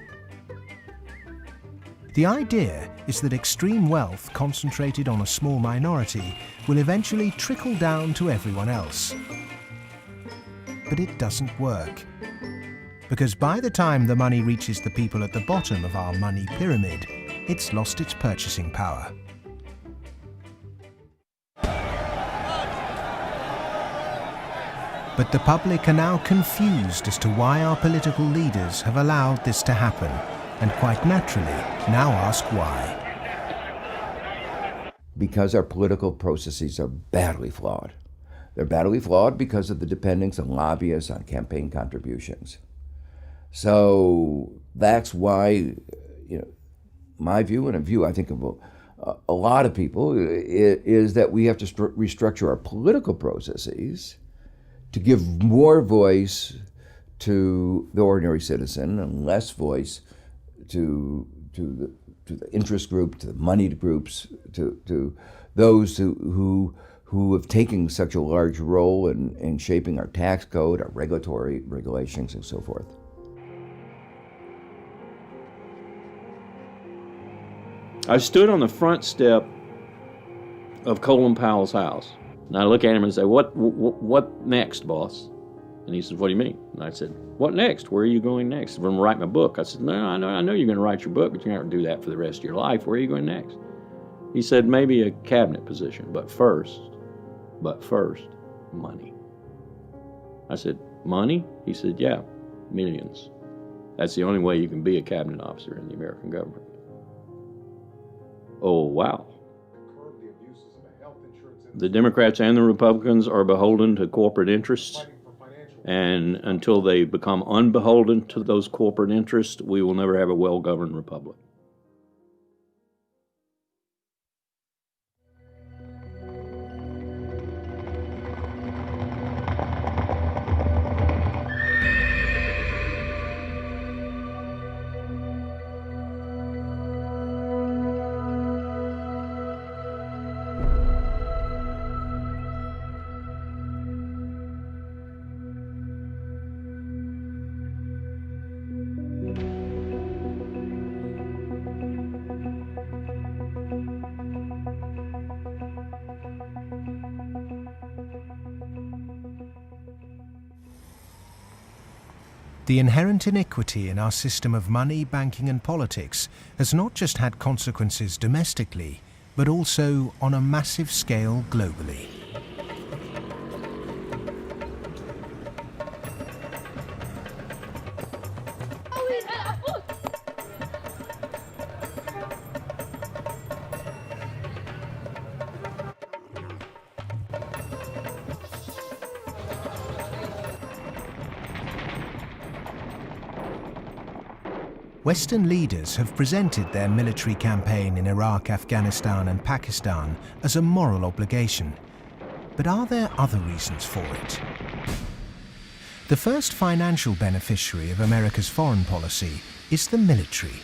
The idea is that extreme wealth concentrated on a small minority will eventually trickle down to everyone else. But it doesn't work. Because by the time the money reaches the people at the bottom of our money pyramid, it's lost its purchasing power. But the public are now confused as to why our political leaders have allowed this to happen, and quite naturally now ask why.
Because our political processes are badly flawed. They're badly flawed because of the dependence on lobbyists, on campaign contributions. So that's why, my view and a view I think of a lot of people is that we have to restructure our political processes to give more voice to the ordinary citizen and less voice to the interest group, to the moneyed groups, to those who have taken such a large role in shaping our tax code, our regulatory regulations, and so forth.
I stood on the front step of Colin Powell's house, and I look at him and say, "What next, boss?" And he said, "What do you mean?" And I said, "What next? Where are you going next?" "I'm going to write my book." I said, "No, I know you're going to write your book, but you're not going to do that for the rest of your life. Where are you going next?" He said, "Maybe a cabinet position, but first, money." I said, "Money?" He said, "Yeah, millions. That's the only way you can be a cabinet officer in the American government." Oh, wow. The Democrats and the Republicans are beholden to corporate interests, and until they become unbeholden to those corporate interests, we will never have a well-governed republic.
The inherent iniquity in our system of money, banking and politics has not just had consequences domestically, but also on a massive scale globally. Western leaders have presented their military campaign in Iraq, Afghanistan and Pakistan as a moral obligation. But are there other reasons for it? The first financial beneficiary of America's foreign policy is the military.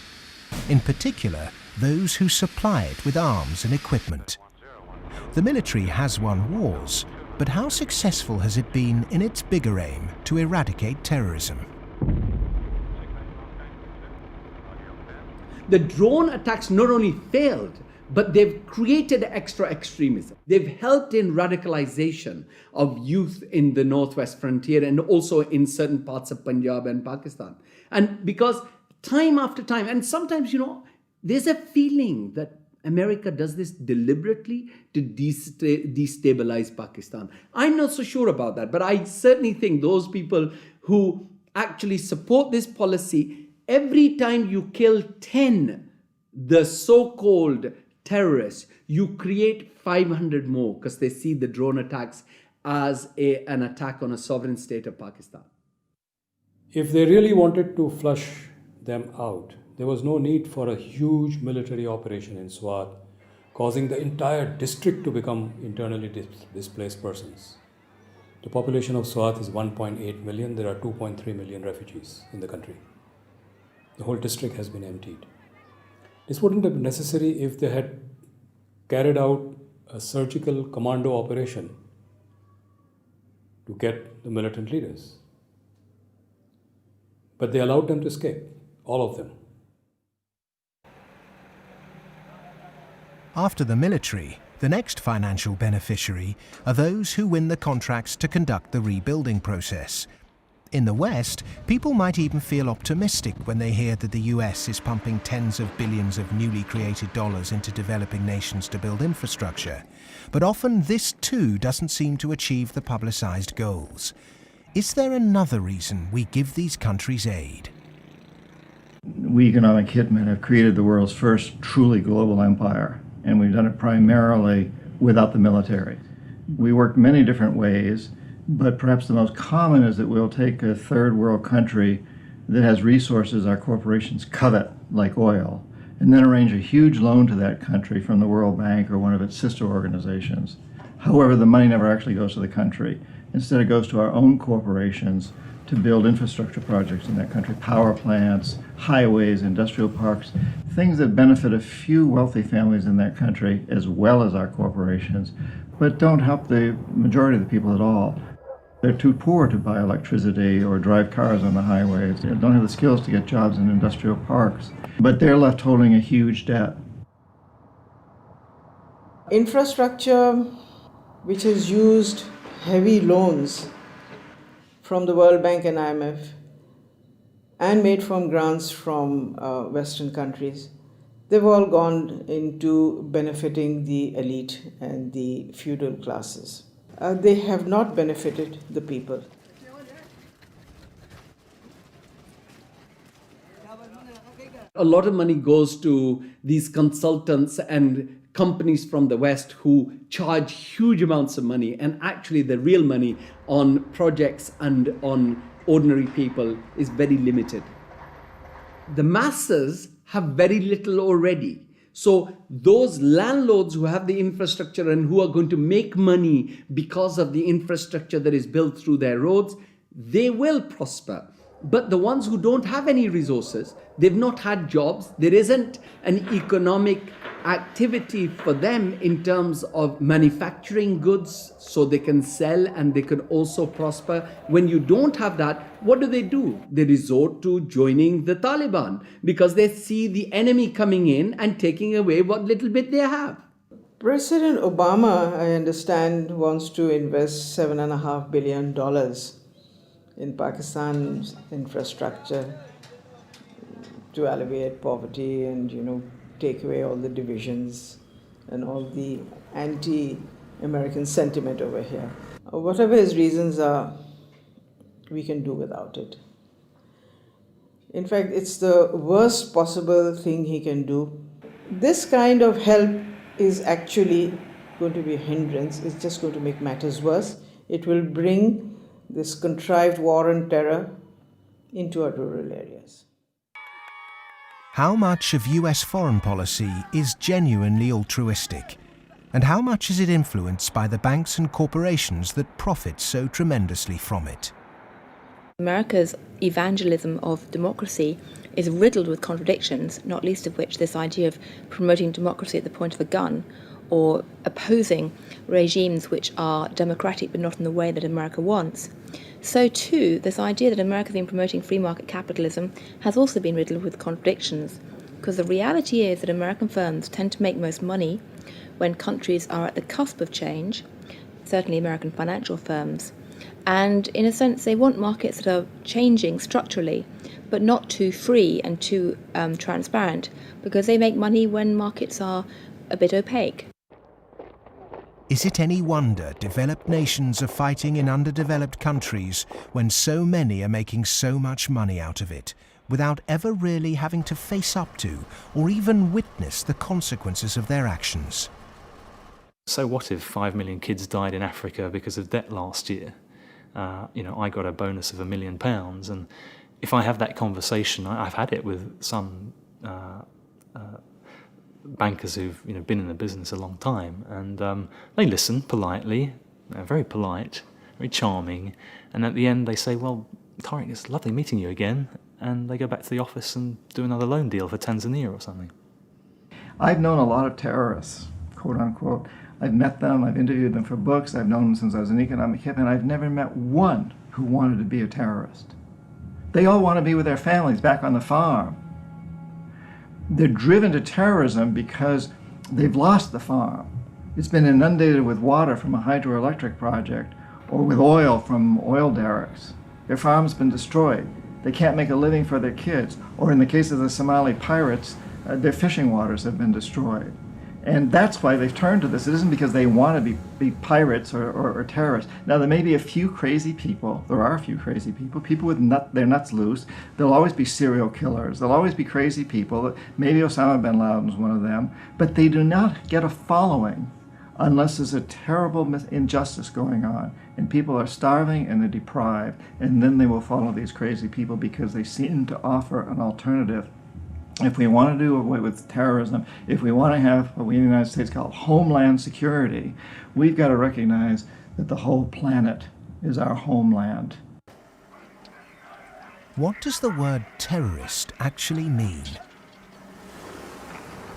In particular, those who supply it with arms and equipment. The military has won wars, but how successful has it been in its bigger aim to eradicate terrorism?
The drone attacks not only failed, but they've created extra extremism. They've helped in radicalization of youth in the northwest frontier and also in certain parts of Punjab and Pakistan. And because time after time, and sometimes, there's a feeling that America does this deliberately to destabilize Pakistan. I'm not so sure about that, but I certainly think those people who actually support this policy, every time you kill 10, the so-called terrorists, you create 500 more because they see the drone attacks as an attack on a sovereign state of Pakistan.
If they really wanted to flush them out, there was no need for a huge military operation in Swat, causing the entire district to become internally displaced persons. The population of Swat is 1.8 million. There are 2.3 million refugees in the country. The whole district has been emptied. This wouldn't have been necessary if they had carried out a surgical commando operation to get the militant leaders. But they allowed them to escape, all of them.
After the military, the next financial beneficiary are those who win the contracts to conduct the rebuilding process. In the West, people might even feel optimistic when they hear that the US is pumping tens of billions of newly created dollars into developing nations to build infrastructure. But often this too doesn't seem to achieve the publicized goals. Is there another reason we give these countries aid?
We economic hitmen have created the world's first truly global empire, and we've done it primarily without the military. We work many different ways, but perhaps the most common is that we'll take a third world country that has resources our corporations covet, like oil, and then arrange a huge loan to that country from the World Bank or one of its sister organizations. However, the money never actually goes to the country. Instead, it goes to our own corporations to build infrastructure projects in that country, power plants, highways, industrial parks, things that benefit a few wealthy families in that country as well as our corporations, but don't help the majority of the people at all. They're too poor to buy electricity or drive cars on the highways. They don't have the skills to get jobs in industrial parks, but they're left holding a huge debt.
Infrastructure which has used heavy loans from the World Bank and IMF and made from grants from Western countries, they've all gone into benefiting the elite and the feudal classes. They have not benefited the people.
A lot of money goes to these consultants and companies from the West who charge huge amounts of money, and actually the real money on projects and on ordinary people is very limited. The masses have very little already. So those landlords who have the infrastructure and who are going to make money because of the infrastructure that is built through their roads, they will prosper. But the ones who don't have any resources, they've not had jobs, there isn't an economic activity for them in terms of manufacturing goods so they can sell and they can also prosper. When you don't have that, what do? They resort to joining the Taliban because they see the enemy coming in and taking away what little bit they have.
President Obama, I understand, wants to invest $7.5 billion in Pakistan's infrastructure to alleviate poverty and, take away all the divisions and all the anti-American sentiment over here. Whatever his reasons are, we can do without it. In fact, it's the worst possible thing he can do. This kind of help is actually going to be a hindrance. It's just going to make matters worse. It will bring this contrived war and terror into our rural areas.
How much of US foreign policy is genuinely altruistic? And how much is it influenced by the banks and corporations that profit so tremendously from it?
America's evangelism of democracy is riddled with contradictions, not least of which this idea of promoting democracy at the point of a gun, or opposing regimes which are democratic but not in the way that America wants. So too, this idea that America has been promoting free market capitalism has also been riddled with contradictions, because the reality is that American firms tend to make most money when countries are at the cusp of change, certainly American financial firms, and in a sense they want markets that are changing structurally, but not too free and too transparent, because they make money when markets are a bit opaque.
Is it any wonder developed nations are fighting in underdeveloped countries when so many are making so much money out of it, without ever really having to face up to or even witness the consequences of their actions?
So what if 5 million kids died in Africa because of debt last year? I got a bonus of £1 million, and if I have that conversation, I've had it with some bankers who've been in the business a long time, and they listen politely. They're very polite, very charming, and at the end they say, "Well, Tariq, it's lovely meeting you again," and they go back to the office and do another loan deal for Tanzania or something.
I've known a lot of terrorists, quote unquote. I've met them, I've interviewed them for books, I've known them since I was an economic hip, and I've never met one who wanted to be a terrorist. They all want to be with their families back on the farm. They're driven to terrorism because they've lost the farm. It's been inundated with water from a hydroelectric project or with oil from oil derricks. Their farm's been destroyed. They can't make a living for their kids. Or in the case of the Somali pirates, their fishing waters have been destroyed. And that's why they've turned to this. It isn't because they want to be pirates or terrorists. Now, there may be a few crazy people. There are a few crazy people with their nuts loose. There'll always be serial killers. There'll always be crazy people. Maybe Osama bin Laden's one of them. But they do not get a following unless there's a terrible injustice going on. And people are starving and they're deprived. And then they will follow these crazy people because they seem to offer an alternative. If we want to do away with terrorism, if we want to have what we in the United States call homeland security, we've got to recognize that the whole planet is our homeland.
What does the word terrorist actually mean?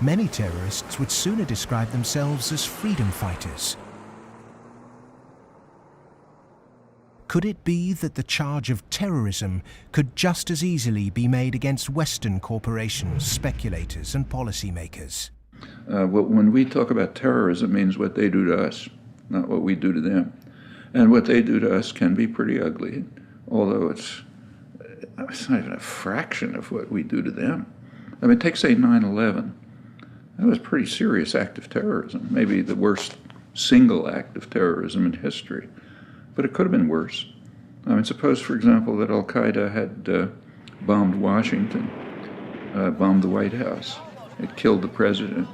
Many terrorists would sooner describe themselves as freedom fighters. Could it be that the charge of terrorism could just as easily be made against Western corporations, speculators, and policymakers?
When we talk about terrorism, it means what they do to us, not what we do to them. And what they do to us can be pretty ugly, although it's not even a fraction of what we do to them. I mean, take, say, 9/11. That was a pretty serious act of terrorism, maybe the worst single act of terrorism in history. But it could have been worse. I mean, suppose, for example, that Al-Qaeda had bombed Washington, bombed the White House. It killed the president,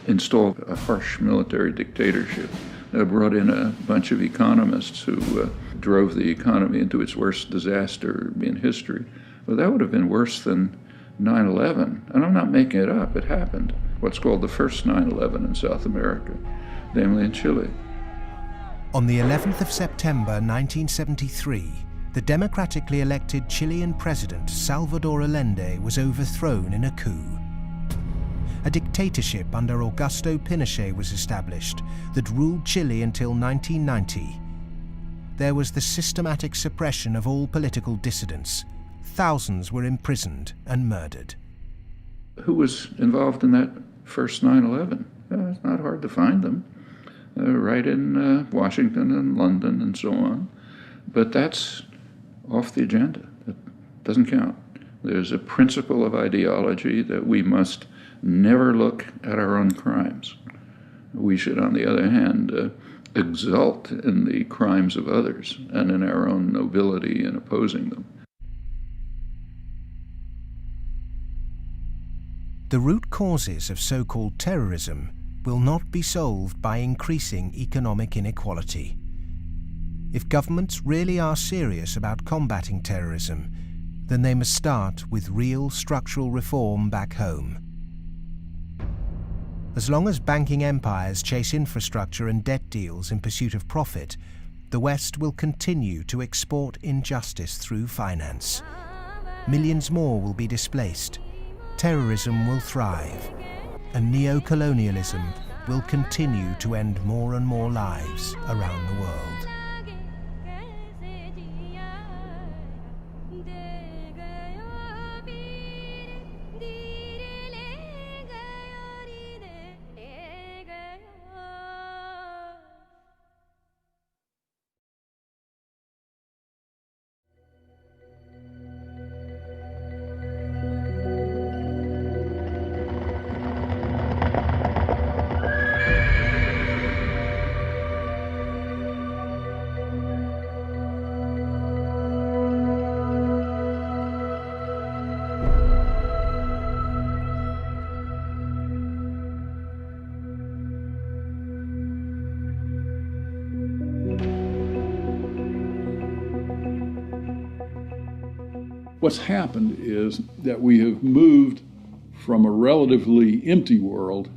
installed a harsh military dictatorship, brought in a bunch of economists who drove the economy into its worst disaster in history. Well, that would have been worse than 9/11. And I'm not making it up. It happened. What's called the first 9/11 in South America, namely in Chile.
On the 11th of September 1973, the democratically elected Chilean president Salvador Allende was overthrown in a coup. A dictatorship under Augusto Pinochet was established that ruled Chile until 1990. There was the systematic suppression of all political dissidents. Thousands were imprisoned and murdered.
Who was involved in that first 9/11? It's not hard to find them. Right in Washington and London and so on. But that's off the agenda. It doesn't count. There's a principle of ideology that we must never look at our own crimes. We should, on the other hand, exult in the crimes of others and in our own nobility in opposing them.
The root causes of so-called terrorism will not be solved by increasing economic inequality. If governments really are serious about combating terrorism, then they must start with real structural reform back home. As long as banking empires chase infrastructure and debt deals in pursuit of profit, the West will continue to export injustice through finance. Millions more will be displaced. Terrorism will thrive, and neo-colonialism will continue to end more and more lives around the world.
What's happened is that we have moved from a relatively empty world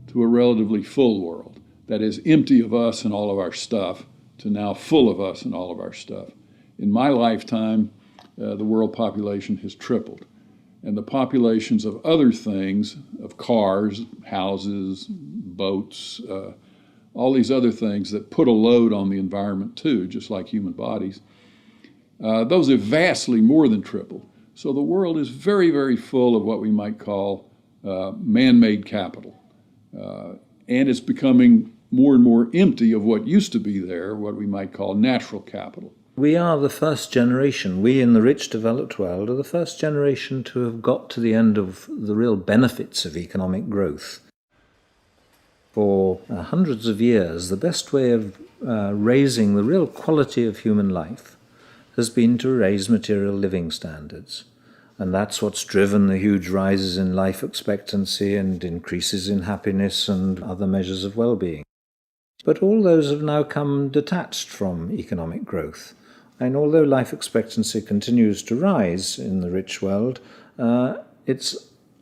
to a relatively full world. That is, empty of us and all of our stuff to now full of us and all of our stuff. In my lifetime, the world population has tripled. And the populations of other things, of cars, houses, boats, all these other things that put a load on the environment too, just like human bodies, those have vastly more than tripled. So the world is very, very full of what we might call man-made capital. And it's becoming more and more empty of what used to be there, what we might call natural capital.
We are the first generation, we in the rich developed world are the first generation to have got to the end of the real benefits of economic growth. For hundreds of years, the best way of raising the real quality of human life has been to raise material living standards. And that's what's driven the huge rises in life expectancy and increases in happiness and other measures of well-being. But all those have now come detached from economic growth. And although life expectancy continues to rise in the rich world, it's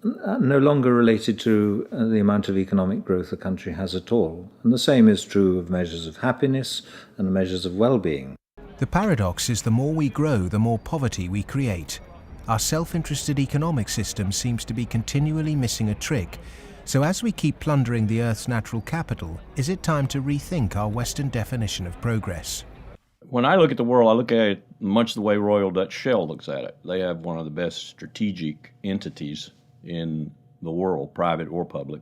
no longer related to the amount of economic growth a country has at all. And the same is true of measures of happiness and measures of well-being.
The paradox is the more we grow, the more poverty we create. Our self-interested economic system seems to be continually missing a trick. So as we keep plundering the Earth's natural capital, is it time to rethink our Western definition of progress?
When I look at the world, I look at it much the way Royal Dutch Shell looks at it. They have one of the best strategic entities in the world, private or public.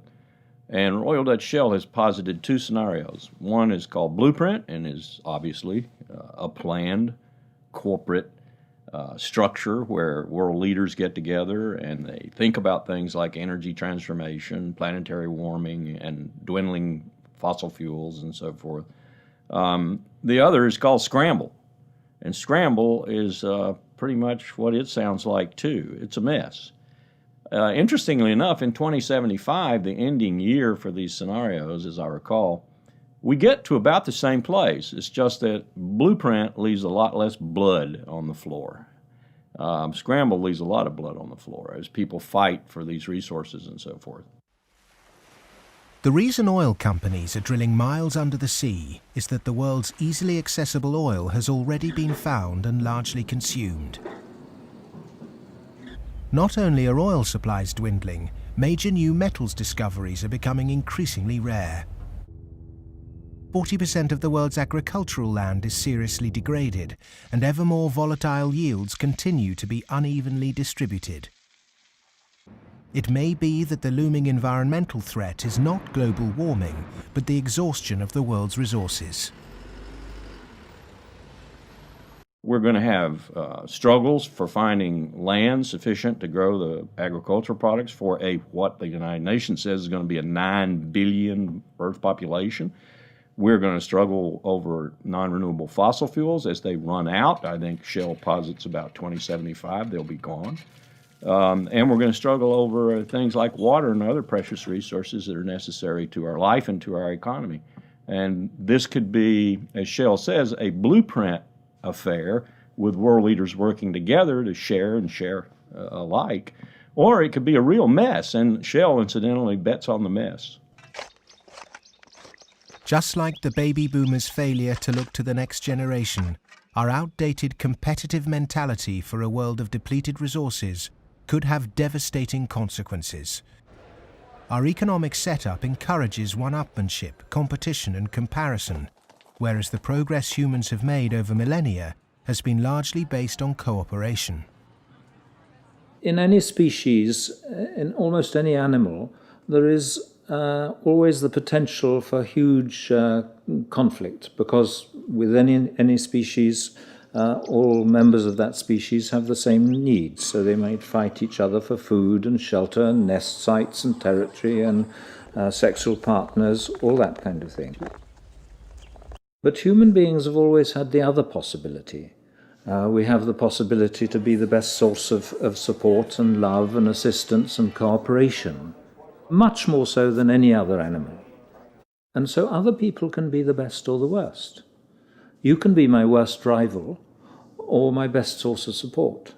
And Royal Dutch Shell has posited two scenarios. One is called Blueprint and is obviously a planned corporate structure where world leaders get together and they think about things like energy transformation, planetary warming, and dwindling fossil fuels and so forth. The other is called Scramble. And Scramble is pretty much what it sounds like too. It's a mess. Interestingly enough, in 2075, the ending year for these scenarios, as I recall, we get to about the same place. It's just that Blueprint leaves a lot less blood on the floor. Scramble leaves a lot of blood on the floor as people fight for these resources and so forth.
The reason oil companies are drilling miles under the sea is that the world's easily accessible oil has already been found and largely consumed. Not only are oil supplies dwindling, major new metals discoveries are becoming increasingly rare. 40% of the world's agricultural land is seriously degraded, and ever more volatile yields continue to be unevenly distributed. It may be that the looming environmental threat is not global warming, but the exhaustion of the world's resources.
We're going to have struggles for finding land sufficient to grow the agricultural products for what the United Nations says is going to be a 9 billion Earth population. We're going to struggle over non-renewable fossil fuels as they run out. I think Shell posits about 2075 they'll be gone. And we're going to struggle over things like water and other precious resources that are necessary to our life and to our economy. And this could be, as Shell says, a blueprint affair with world leaders working together to share and share alike. Or it could be a real mess, and Shell, incidentally, bets on the mess.
Just like the baby boomers' failure to look to the next generation, our outdated competitive mentality for a world of depleted resources could have devastating consequences. Our economic setup encourages one-upmanship, competition and comparison, whereas the progress humans have made over millennia has been largely based on cooperation.
In any species, in almost any animal, there is always the potential for huge conflict, because with any species, all members of that species have the same needs, so they might fight each other for food and shelter and nest sites and territory and sexual partners, all that kind of thing. But human beings have always had the other possibility. We have the possibility to be the best source of support and love and assistance and cooperation, much more so than any other animal. And so other people can be the best or the worst. You can be my worst rival or my best source of support.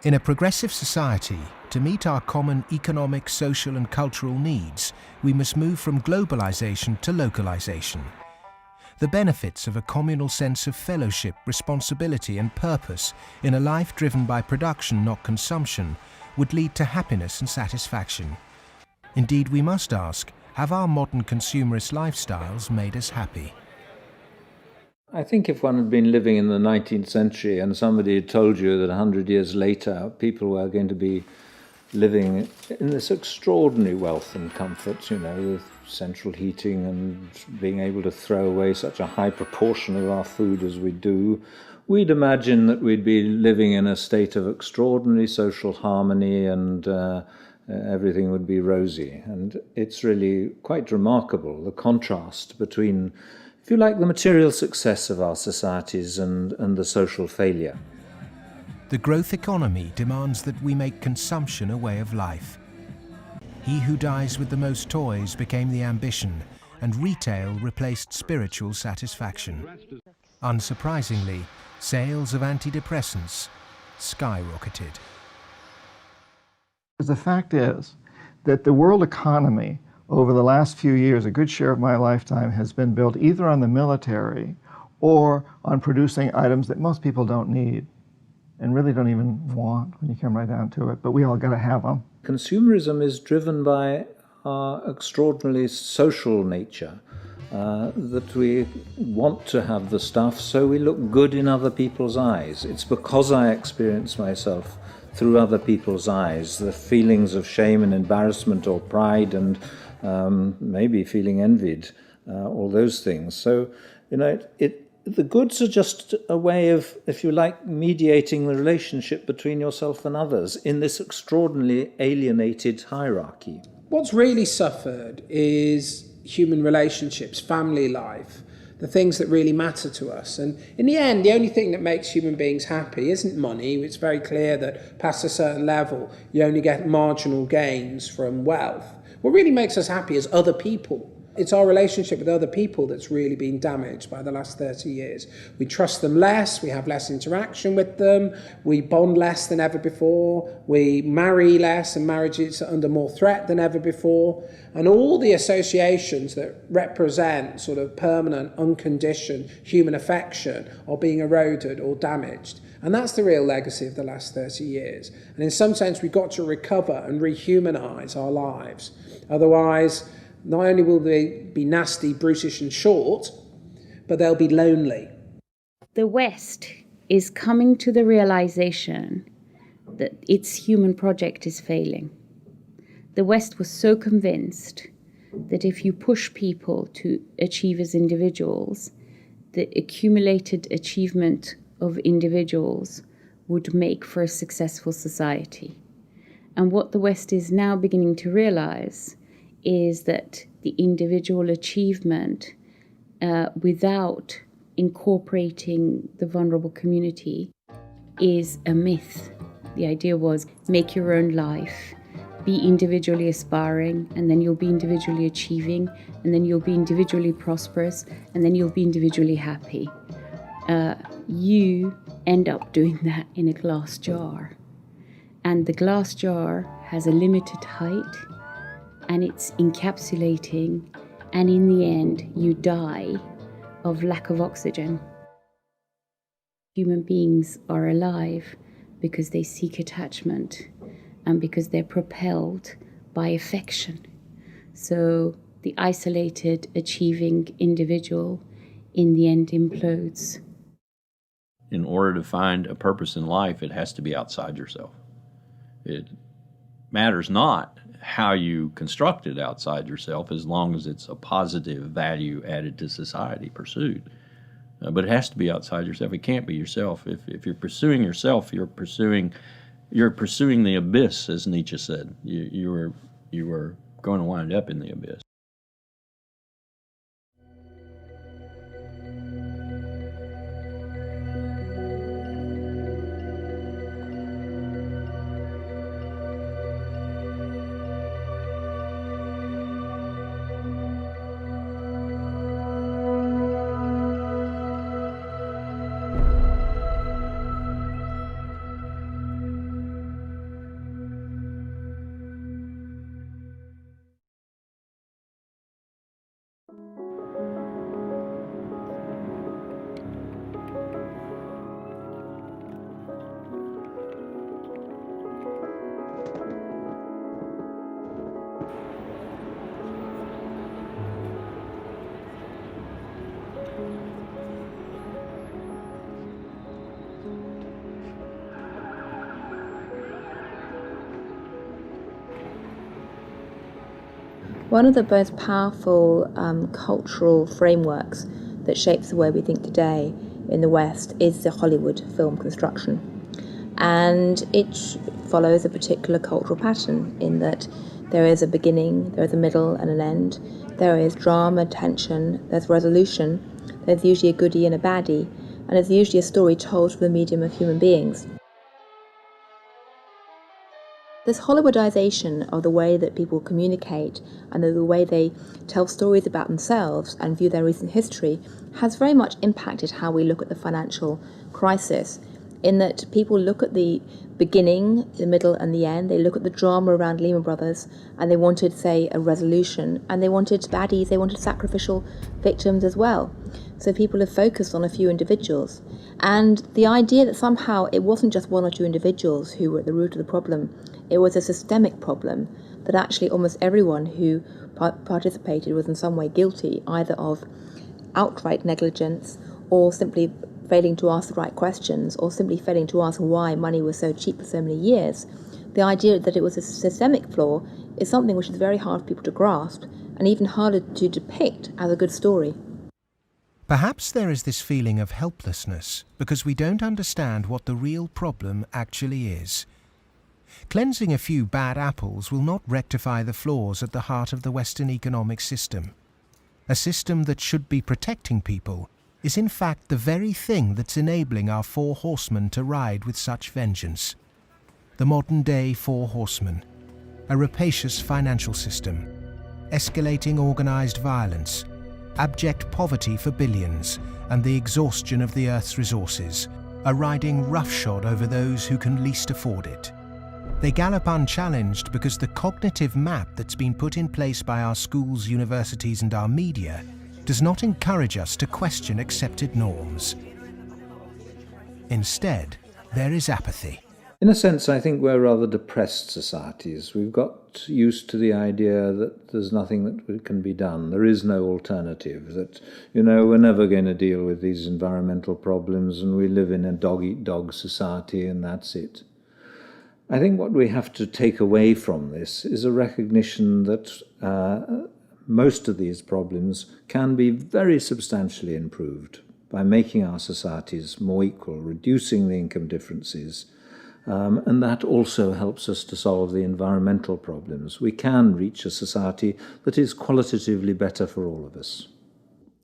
In a progressive society, to meet our common economic, social and cultural needs, we must move from globalization to localization. The benefits of a communal sense of fellowship, responsibility and purpose in a life driven by production, not consumption, would lead to happiness and satisfaction. Indeed, we must ask, have our modern consumerist lifestyles made us happy?
I think if one had been living in the 19th century and somebody had told you that 100 years later people were going to be living in this extraordinary wealth and comfort, with central heating and being able to throw away such a high proportion of our food as we do, we'd imagine that we'd be living in a state of extraordinary social harmony and everything would be rosy. And it's really quite remarkable, the contrast between, if you like, the material success of our societies and the social failure.
The growth economy demands that we make consumption a way of life. He who dies with the most toys became the ambition, and retail replaced spiritual satisfaction. Unsurprisingly, sales of antidepressants skyrocketed.
The fact is that the world economy over the last few years, a good share of my lifetime, has been built either on the military or on producing items that most people don't need and really don't even want when you come right down to it, but we all got to have them.
Consumerism is driven by our extraordinarily social nature, that we want to have the stuff so we look good in other people's eyes. It's because I experience myself through other people's eyes, the feelings of shame and embarrassment or pride and maybe feeling envied, all those things. So, the goods are just a way of, if you like, mediating the relationship between yourself and others in this extraordinarily alienated hierarchy.
What's really suffered is human relationships, family life, the things that really matter to us. And in the end, the only thing that makes human beings happy isn't money. It's very clear that past a certain level, you only get marginal gains from wealth. What really makes us happy is other people. It's our relationship with other people that's really been damaged by the last 30 years. We trust them less, we have less interaction with them, we bond less than ever before, we marry less and marriage is under more threat than ever before. And all the associations that represent sort of permanent, unconditioned human affection are being eroded or damaged. And that's the real legacy of the last 30 years. And in some sense, we've got to recover and rehumanize our lives. Otherwise, not only will they be nasty, brutish and short, but they'll be lonely.
The West is coming to the realization that its human project is failing. The West was so convinced that if you push people to achieve as individuals, the accumulated achievement of individuals would make for a successful society. And what the West is now beginning to realize is that the individual achievement without incorporating the vulnerable community is a myth. The idea was make your own life, be individually aspiring, and then you'll be individually achieving, and then you'll be individually prosperous, and then you'll be individually happy. You end up doing that in a glass jar. And the glass jar has a limited height, and it's encapsulating, and in the end, you die of lack of oxygen. Human beings are alive because they seek attachment and because they're propelled by affection. So the isolated, achieving individual in the end implodes.
In order to find a purpose in life, it has to be outside yourself. It matters not how you construct it outside yourself, as long as it's a positive value added to society pursued. But it has to be outside yourself. It can't be yourself. If you're pursuing yourself, you're pursuing the abyss, as Nietzsche said. You are going to wind up in the abyss.
One of the most powerful cultural frameworks that shapes the way we think today in the West is the Hollywood film construction. And it follows a particular cultural pattern in that there is a beginning, there is a middle and an end, there is drama, tension, there's resolution, there's usually a goodie and a baddie, and there's usually a story told through the medium of human beings. This Hollywoodization of the way that people communicate and the way they tell stories about themselves and view their recent history has very much impacted how we look at the financial crisis, in that people look at the beginning, the middle and the end. They look at the drama around Lehman Brothers and they wanted, say, a resolution, and they wanted baddies, they wanted sacrificial victims as well. So people have focused on a few individuals. And the idea that somehow it wasn't just one or two individuals who were at the root of the problem, it was a systemic problem, that actually almost everyone who participated was in some way guilty, either of outright negligence or simply failing to ask the right questions or simply failing to ask why money was so cheap for so many years. The idea that it was a systemic flaw is something which is very hard for people to grasp and even harder to depict as a good story.
Perhaps there is this feeling of helplessness because we don't understand what the real problem actually is. Cleansing a few bad apples will not rectify the flaws at the heart of the Western economic system. A system that should be protecting people is in fact the very thing that's enabling our four horsemen to ride with such vengeance. The modern-day four horsemen: a rapacious financial system, escalating organised violence, abject poverty for billions, and the exhaustion of the Earth's resources, are riding roughshod over those who can least afford it. They gallop unchallenged because the cognitive map that's been put in place by our schools, universities, and our media does not encourage us to question accepted norms. Instead, there is apathy.
In a sense, I think we're rather depressed societies. We've got used to the idea that there's nothing that can be done. There is no alternative, that, we're never going to deal with these environmental problems and we live in a dog-eat-dog society and that's it. I think what we have to take away from this is a recognition that most of these problems can be very substantially improved by making our societies more equal, reducing the income differences, and that also helps us to solve the environmental problems. We can reach a society that is qualitatively better for all of us.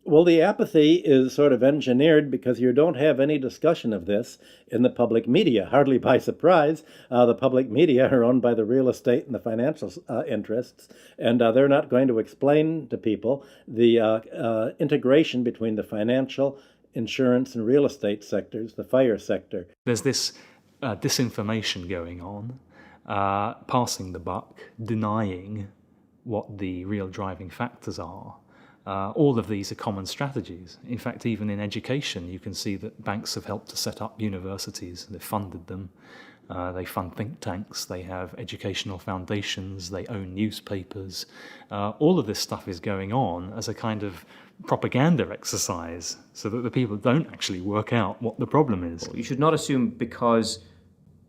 Well, the apathy is sort of engineered because you don't have any discussion of this in the public media, hardly by surprise. The public media are owned by the real estate and the financial interests, and they're not going to explain to people the integration between the financial, insurance, and real estate sectors, the fire sector.
There's this disinformation going on, passing the buck, denying what the real driving factors are. All of these are common strategies. In fact, even in education, you can see that banks have helped to set up universities. They've funded them. They fund think tanks. They have educational foundations. They own newspapers. All of this stuff is going on as a kind of propaganda exercise so that the people don't actually work out what the problem is.
You should not assume because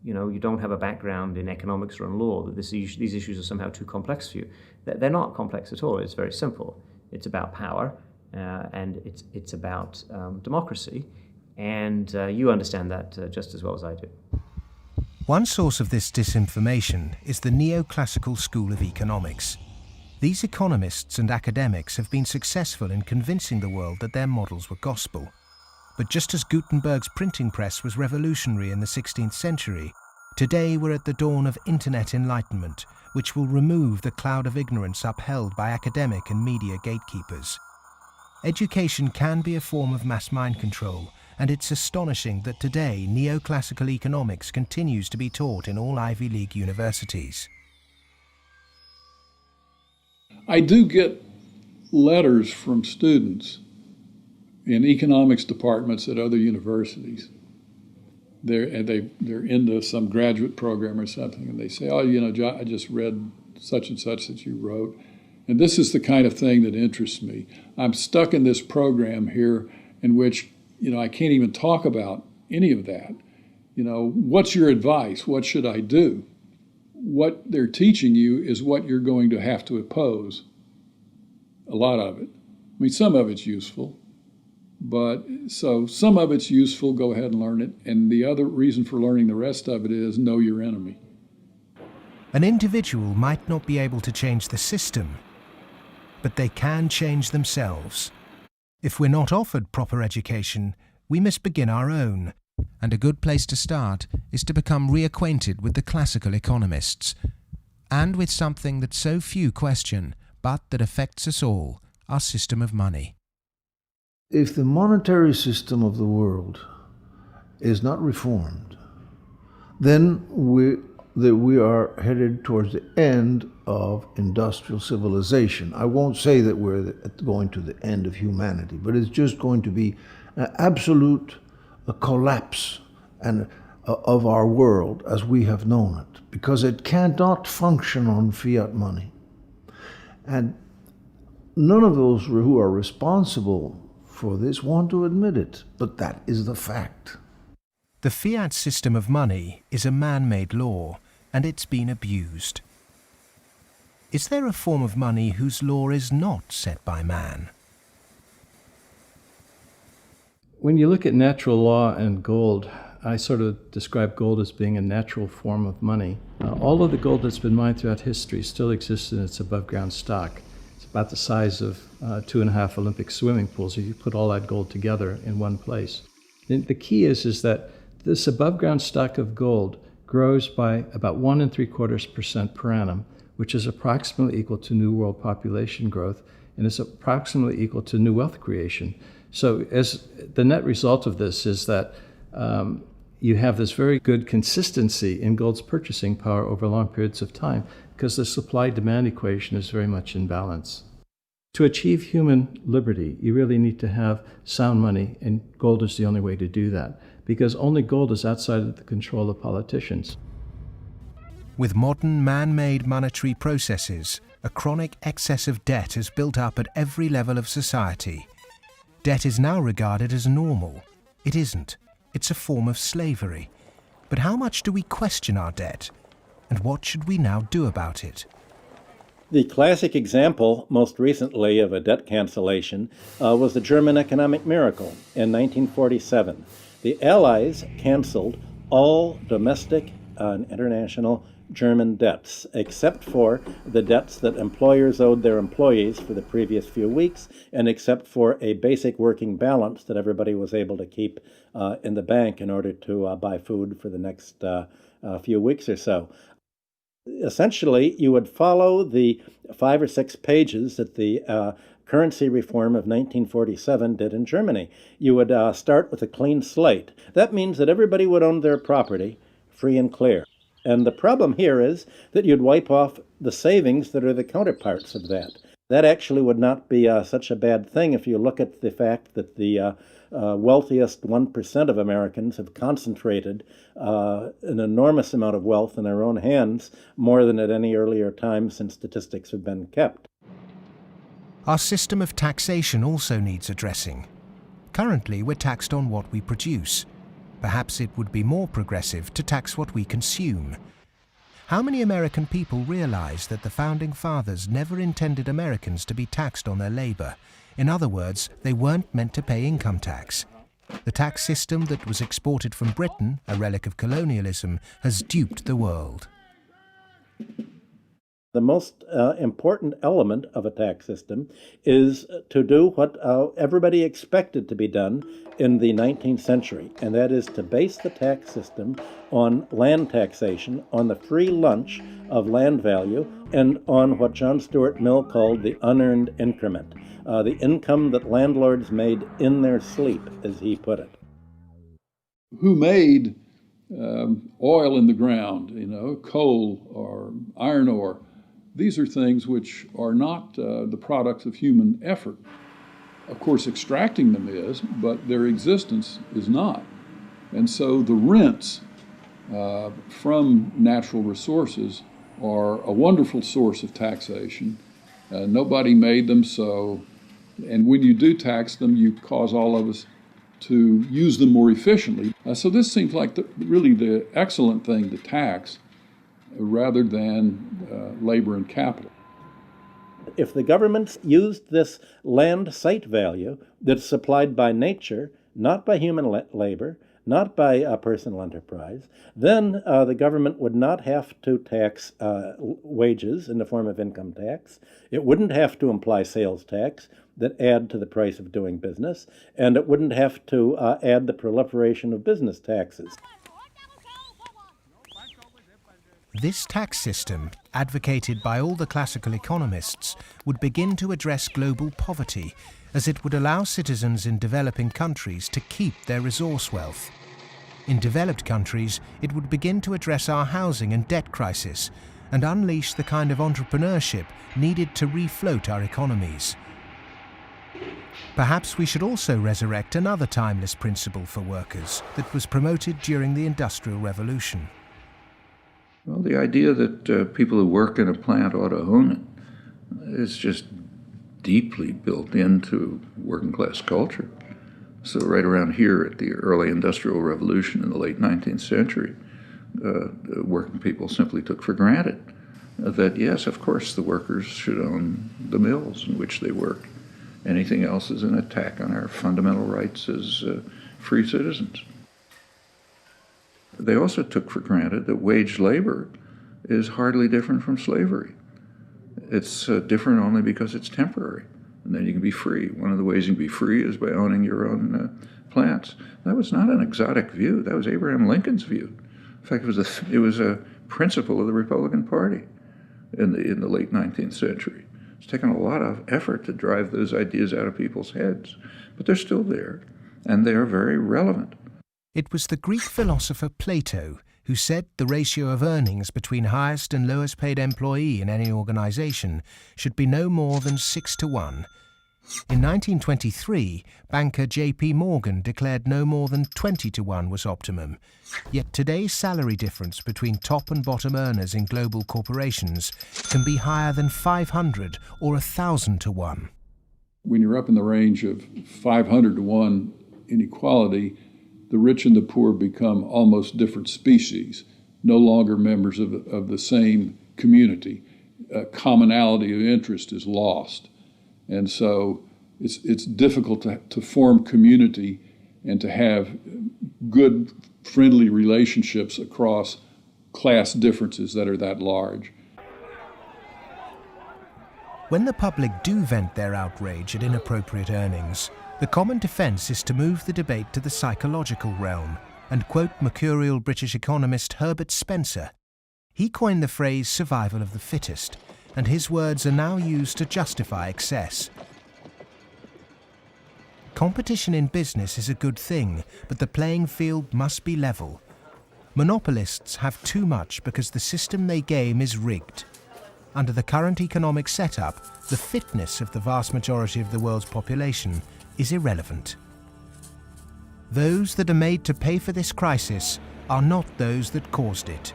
you don't have a background in economics or in law that these issues are somehow too complex for you. They're not complex at all. It's very simple. It's about power, and it's about democracy, and you understand that just as well as I do.
One source of this disinformation is the neoclassical school of economics. These economists and academics have been successful in convincing the world that their models were gospel. But just as Gutenberg's printing press was revolutionary in the 16th century, today we're at the dawn of internet enlightenment, which will remove the cloud of ignorance upheld by academic and media gatekeepers. Education can be a form of mass mind control, and it's astonishing that today neoclassical economics continues to be taught in all Ivy League universities.
I do get letters from students in economics departments at other universities. They're into some graduate program or something, and they say, I just read such and such that you wrote, and this is the kind of thing that interests me. I'm stuck in this program here in which, I can't even talk about any of that. What's your advice? What should I do? What they're teaching you is what you're going to have to oppose. A lot of it. I mean, some of it's useful. But so some of it's useful, go ahead and learn it. And the other reason for learning the rest of it is know your enemy.
An individual might not be able to change the system, but they can change themselves. If we're not offered proper education, we must begin our own. And a good place to start is to become reacquainted with the classical economists, and with something that so few question, but that affects us all, our system of money.
If the monetary system of the world is not reformed, then we are headed towards the end of industrial civilization. I won't say that we're going to the end of humanity, but it's just going to be an absolute collapse of our world as we have known it, because it cannot function on fiat money. And none of those who are responsible for this want to admit it, but that is the fact.
The fiat system of money is a man-made law, and it's been abused. Is there a form of money whose law is not set by man?
When you look at natural law and gold, I sort of describe gold as being a natural form of money. All of the gold that's been mined throughout history still exists in its above-ground stock. It's about the size of 2.5 Olympic swimming pools if you put all that gold together in one place. The key is that this above-ground stock of gold grows by about 1 3/4% per annum, which is approximately equal to new world population growth, and is approximately equal to new wealth creation. So as the net result of this is that you have this very good consistency in gold's purchasing power over long periods of time, because the supply-demand equation is very much in balance. To achieve human liberty, you really need to have sound money, and gold is the only way to do that, because only gold is outside of the control of politicians.
With modern man-made monetary processes, a chronic excess of debt has built up at every level of society. Debt is now regarded as normal. It isn't. It's a form of slavery. But how much do we question our debt? And what should we now do about it?
The classic example, most recently, of a debt cancellation was the German economic miracle in 1947. The Allies canceled all domestic and international German debts, except for the debts that employers owed their employees for the previous few weeks, and except for a basic working balance that everybody was able to keep in the bank in order to buy food for the next few weeks or so. Essentially, you would follow the 5 or 6 pages that the currency reform of 1947 did in Germany. You would start with a clean slate. That means that everybody would own their property free and clear. And the problem here is that you'd wipe off the savings that are the counterparts of that. That actually would not be such a bad thing if you look at the fact that the wealthiest 1% of Americans have concentrated an enormous amount of wealth in their own hands, more than at any earlier time since statistics have been kept.
Our system of taxation also needs addressing. Currently, we're taxed on what we produce. Perhaps it would be more progressive to tax what we consume. How many American people realize that the Founding Fathers never intended Americans to be taxed on their labor? In other words, they weren't meant to pay income tax. The tax system that was exported from Britain, a relic of colonialism, has duped the world.
The most important element of a tax system is to do what everybody expected to be done in the 19th century, and that is to base the tax system on land taxation, on the free lunch of land value, and on what John Stuart Mill called the unearned increment, the income that landlords made in their sleep, as he put it.
Who made oil in the ground, coal or iron ore? These are things which are not the products of human effort. Of course, extracting them is, but their existence is not. And so the rents from natural resources are a wonderful source of taxation. Nobody made them, and when you do tax them, you cause all of us to use them more efficiently. So this seems like really the excellent thing to tax, rather than labor and capital.
If the governments used this land site value that's supplied by nature, not by human labor, not by personal enterprise, then the government would not have to tax wages in the form of income tax. It wouldn't have to imply sales tax that add to the price of doing business, and it wouldn't have to add the proliferation of business taxes.
This tax system, advocated by all the classical economists, would begin to address global poverty, as it would allow citizens in developing countries to keep their resource wealth. In developed countries, it would begin to address our housing and debt crisis and unleash the kind of entrepreneurship needed to refloat our economies. Perhaps we should also resurrect another timeless principle for workers that was promoted during the Industrial Revolution.
Well, the idea that people who work in a plant ought to own it is just deeply built into working class culture. So right around here at the early Industrial Revolution in the late 19th century, working people simply took for granted that, yes, of course, the workers should own the mills in which they work. Anything else is an attack on our fundamental rights as free citizens. They also took for granted that wage labor is hardly different from slavery. It's different only because it's temporary, and then you can be free. One of the ways you can be free is by owning your own plants. That was not an exotic view. That was Abraham Lincoln's view. In fact, it was a principle of the Republican Party in the late 19th century. It's taken a lot of effort to drive those ideas out of people's heads, but they're still there, and they are very relevant.
It was the Greek philosopher Plato who said the ratio of earnings between highest and lowest paid employee in any organization should be no more than 6-to-1. In 1923, banker J.P. Morgan declared no more than 20-to-1 was optimum. Yet today's salary difference between top and bottom earners in global corporations can be higher than 500 or 1,000-to-1.
When you're up in the range of 500-to-1 inequality, the rich and the poor become almost different species, no longer members of the same community. commonality of interest is lost. And so it's difficult to form community and to have good, friendly relationships across class differences that are that large.
When the public do vent their outrage at inappropriate earnings, the common defence is to move the debate to the psychological realm and quote mercurial British economist Herbert Spencer. He coined the phrase survival of the fittest, and his words are now used to justify excess. Competition in business is a good thing, but the playing field must be level. Monopolists have too much because the system they game is rigged. Under the current economic setup, the fitness of the vast majority of the world's population is irrelevant. Those that are made to pay for this crisis are not those that caused it.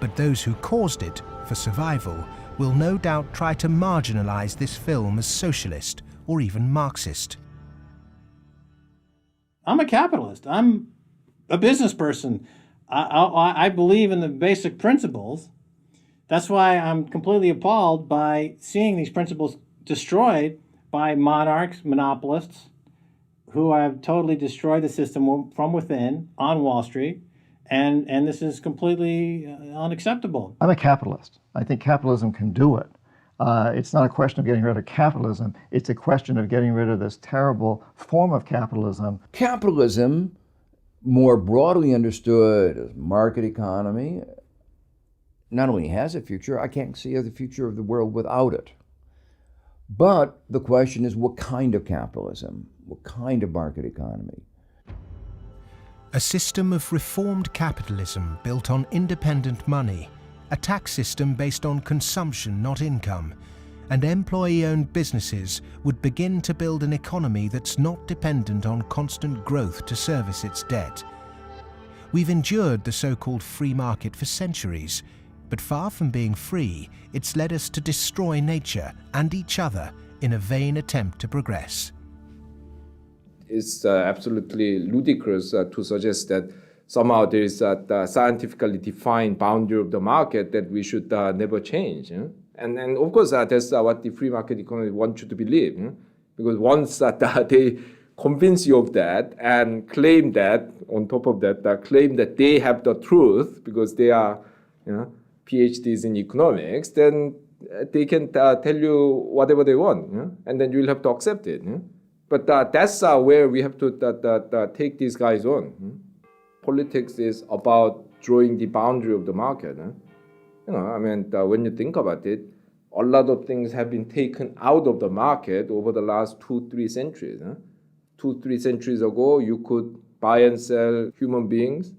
But those who caused it, for survival, will no doubt try to marginalize this film as socialist or even Marxist.
I'm a capitalist. I'm a business person. I believe in the basic principles. That's why I'm completely appalled by seeing these principles destroyed by monarchs, monopolists, who have totally destroyed the system from within on Wall Street. And this is completely unacceptable.
I'm a capitalist. I think capitalism can do it. It's not a question of getting rid of capitalism. It's a question of getting rid of this terrible form of capitalism.
Capitalism, more broadly understood as market economy, not only has a future, I can't see the future of the world without it. But the question is, what kind of capitalism? What kind of market economy?
A system of reformed capitalism built on independent money, a tax system based on consumption, not income, and employee-owned businesses would begin to build an economy that's not dependent on constant growth to service its debt. We've endured the so-called free market for centuries, but far from being free, it's led us to destroy nature and each other in a vain attempt to progress.
It's absolutely ludicrous to suggest that somehow there is a scientifically defined boundary of the market that we should never change. And of course, that's what the free market economy wants you to believe. Because once they convince you of that and claim that, on top of that, claim that they have the truth because they are PhDs in economics, then they can tell you whatever they want, and then you'll have to accept it. But that's where we have to take these guys on. Politics is about drawing the boundary of the market. When you think about it, a lot of things have been taken out of the market over the last 2-3 centuries. 2-3 centuries ago, you could buy and sell human beings,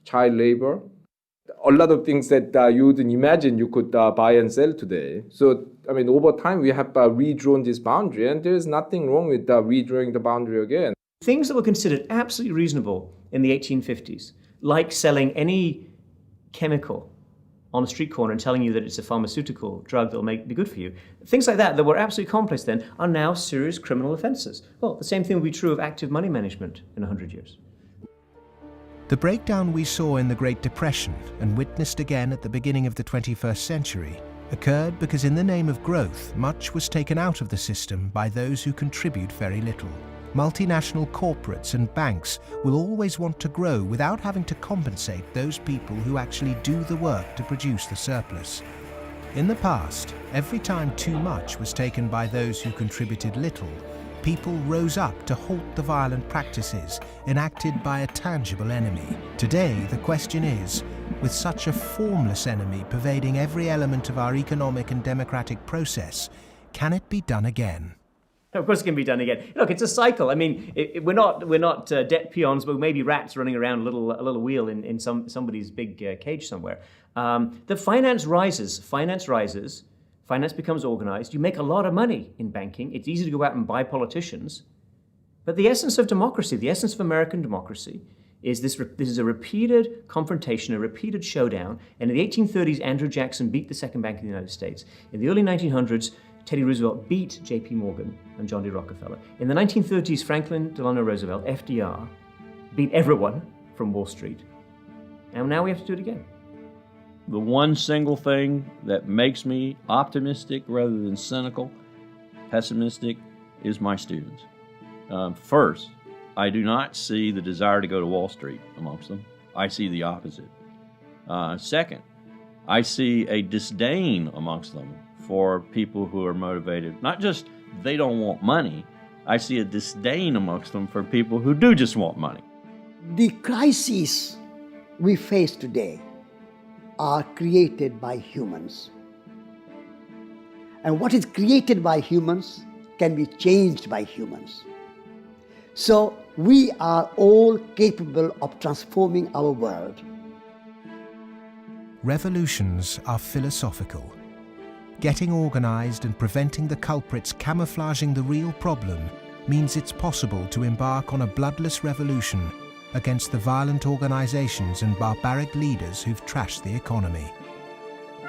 child labor, a lot of things that you wouldn't imagine you could buy and sell today. So, over time, we have redrawn this boundary, and there's nothing wrong with redrawing the boundary again.
Things that were considered absolutely reasonable in the 1850s, like selling any chemical on a street corner and telling you that it's a pharmaceutical drug that will be good for you, things like that were absolutely commonplace then, are now serious criminal offences. Well, the same thing will be true of active money management in 100 years.
The breakdown we saw in the Great Depression and witnessed again at the beginning of the 21st century occurred because in the name of growth, much was taken out of the system by those who contribute very little. Multinational corporates and banks will always want to grow without having to compensate those people who actually do the work to produce the surplus. In the past, every time too much was taken by those who contributed little, people rose up to halt the violent practices enacted by a tangible enemy. Today, the question is, with such a formless enemy pervading every element of our economic and democratic process, can it be done again?
Of course it can be done again. Look, it's a cycle. We're not debt peons, but maybe rats running around a little wheel in somebody's big cage somewhere. The finance rises, finance becomes organized. You make a lot of money in banking. It's easy to go out and buy politicians. But the essence of democracy, the essence of American democracy, is this is a repeated confrontation, a repeated showdown. And in the 1830s, Andrew Jackson beat the second bank of the United States. In the early 1900s, Teddy Roosevelt beat J.P. Morgan and John D. Rockefeller. In the 1930s, Franklin Delano Roosevelt, FDR, beat everyone from Wall Street. And now we have to do it again.
the one single thing that makes me optimistic rather than cynical, pessimistic, is my students. First, I do not see the desire to go to Wall Street amongst them. I see the opposite. Second, I see a disdain amongst them for people who are motivated. Not just they don't want money, I see a disdain amongst them for people who do just want money.
The crises we face today are created by humans. And what is created by humans can be changed by humans. So we are all capable of transforming our world.
Revolutions are philosophical. Getting organized and preventing the culprits camouflaging the real problem means it's possible to embark on a bloodless revolution against the violent organizations and barbaric leaders who've trashed the economy.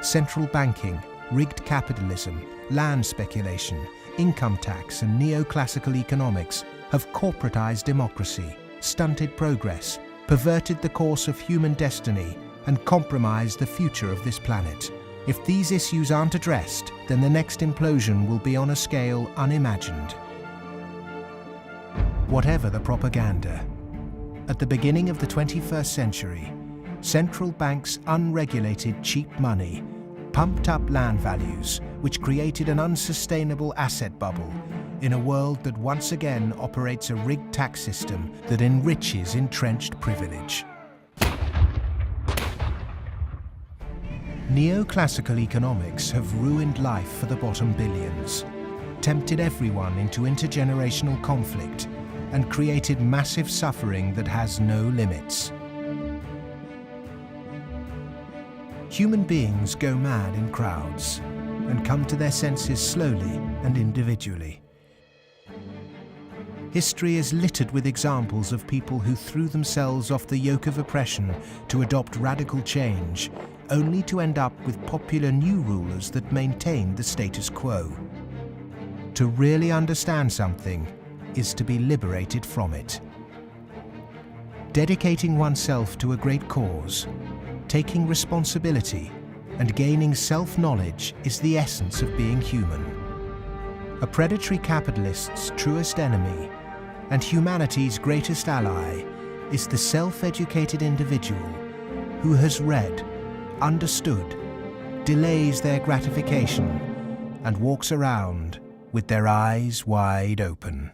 Central banking, rigged capitalism, land speculation, income tax and neoclassical economics have corporatized democracy, stunted progress, perverted the course of human destiny and compromised the future of this planet. If these issues aren't addressed, then the next implosion will be on a scale unimagined. Whatever the propaganda, at the beginning of the 21st century, central banks' unregulated cheap money pumped up land values, which created an unsustainable asset bubble in a world that once again operates a rigged tax system that enriches entrenched privilege. Neoclassical economics have ruined life for the bottom billions, tempted everyone into intergenerational conflict, and created massive suffering that has no limits. Human beings go mad in crowds and come to their senses slowly and individually. History is littered with examples of people who threw themselves off the yoke of oppression to adopt radical change, only to end up with popular new rulers that maintain the status quo. To really understand something is to be liberated from it. Dedicating oneself to a great cause, taking responsibility, and gaining self-knowledge is the essence of being human. A predatory capitalist's truest enemy and humanity's greatest ally is the self-educated individual who has read, understood, delays their gratification, and walks around with their eyes wide open.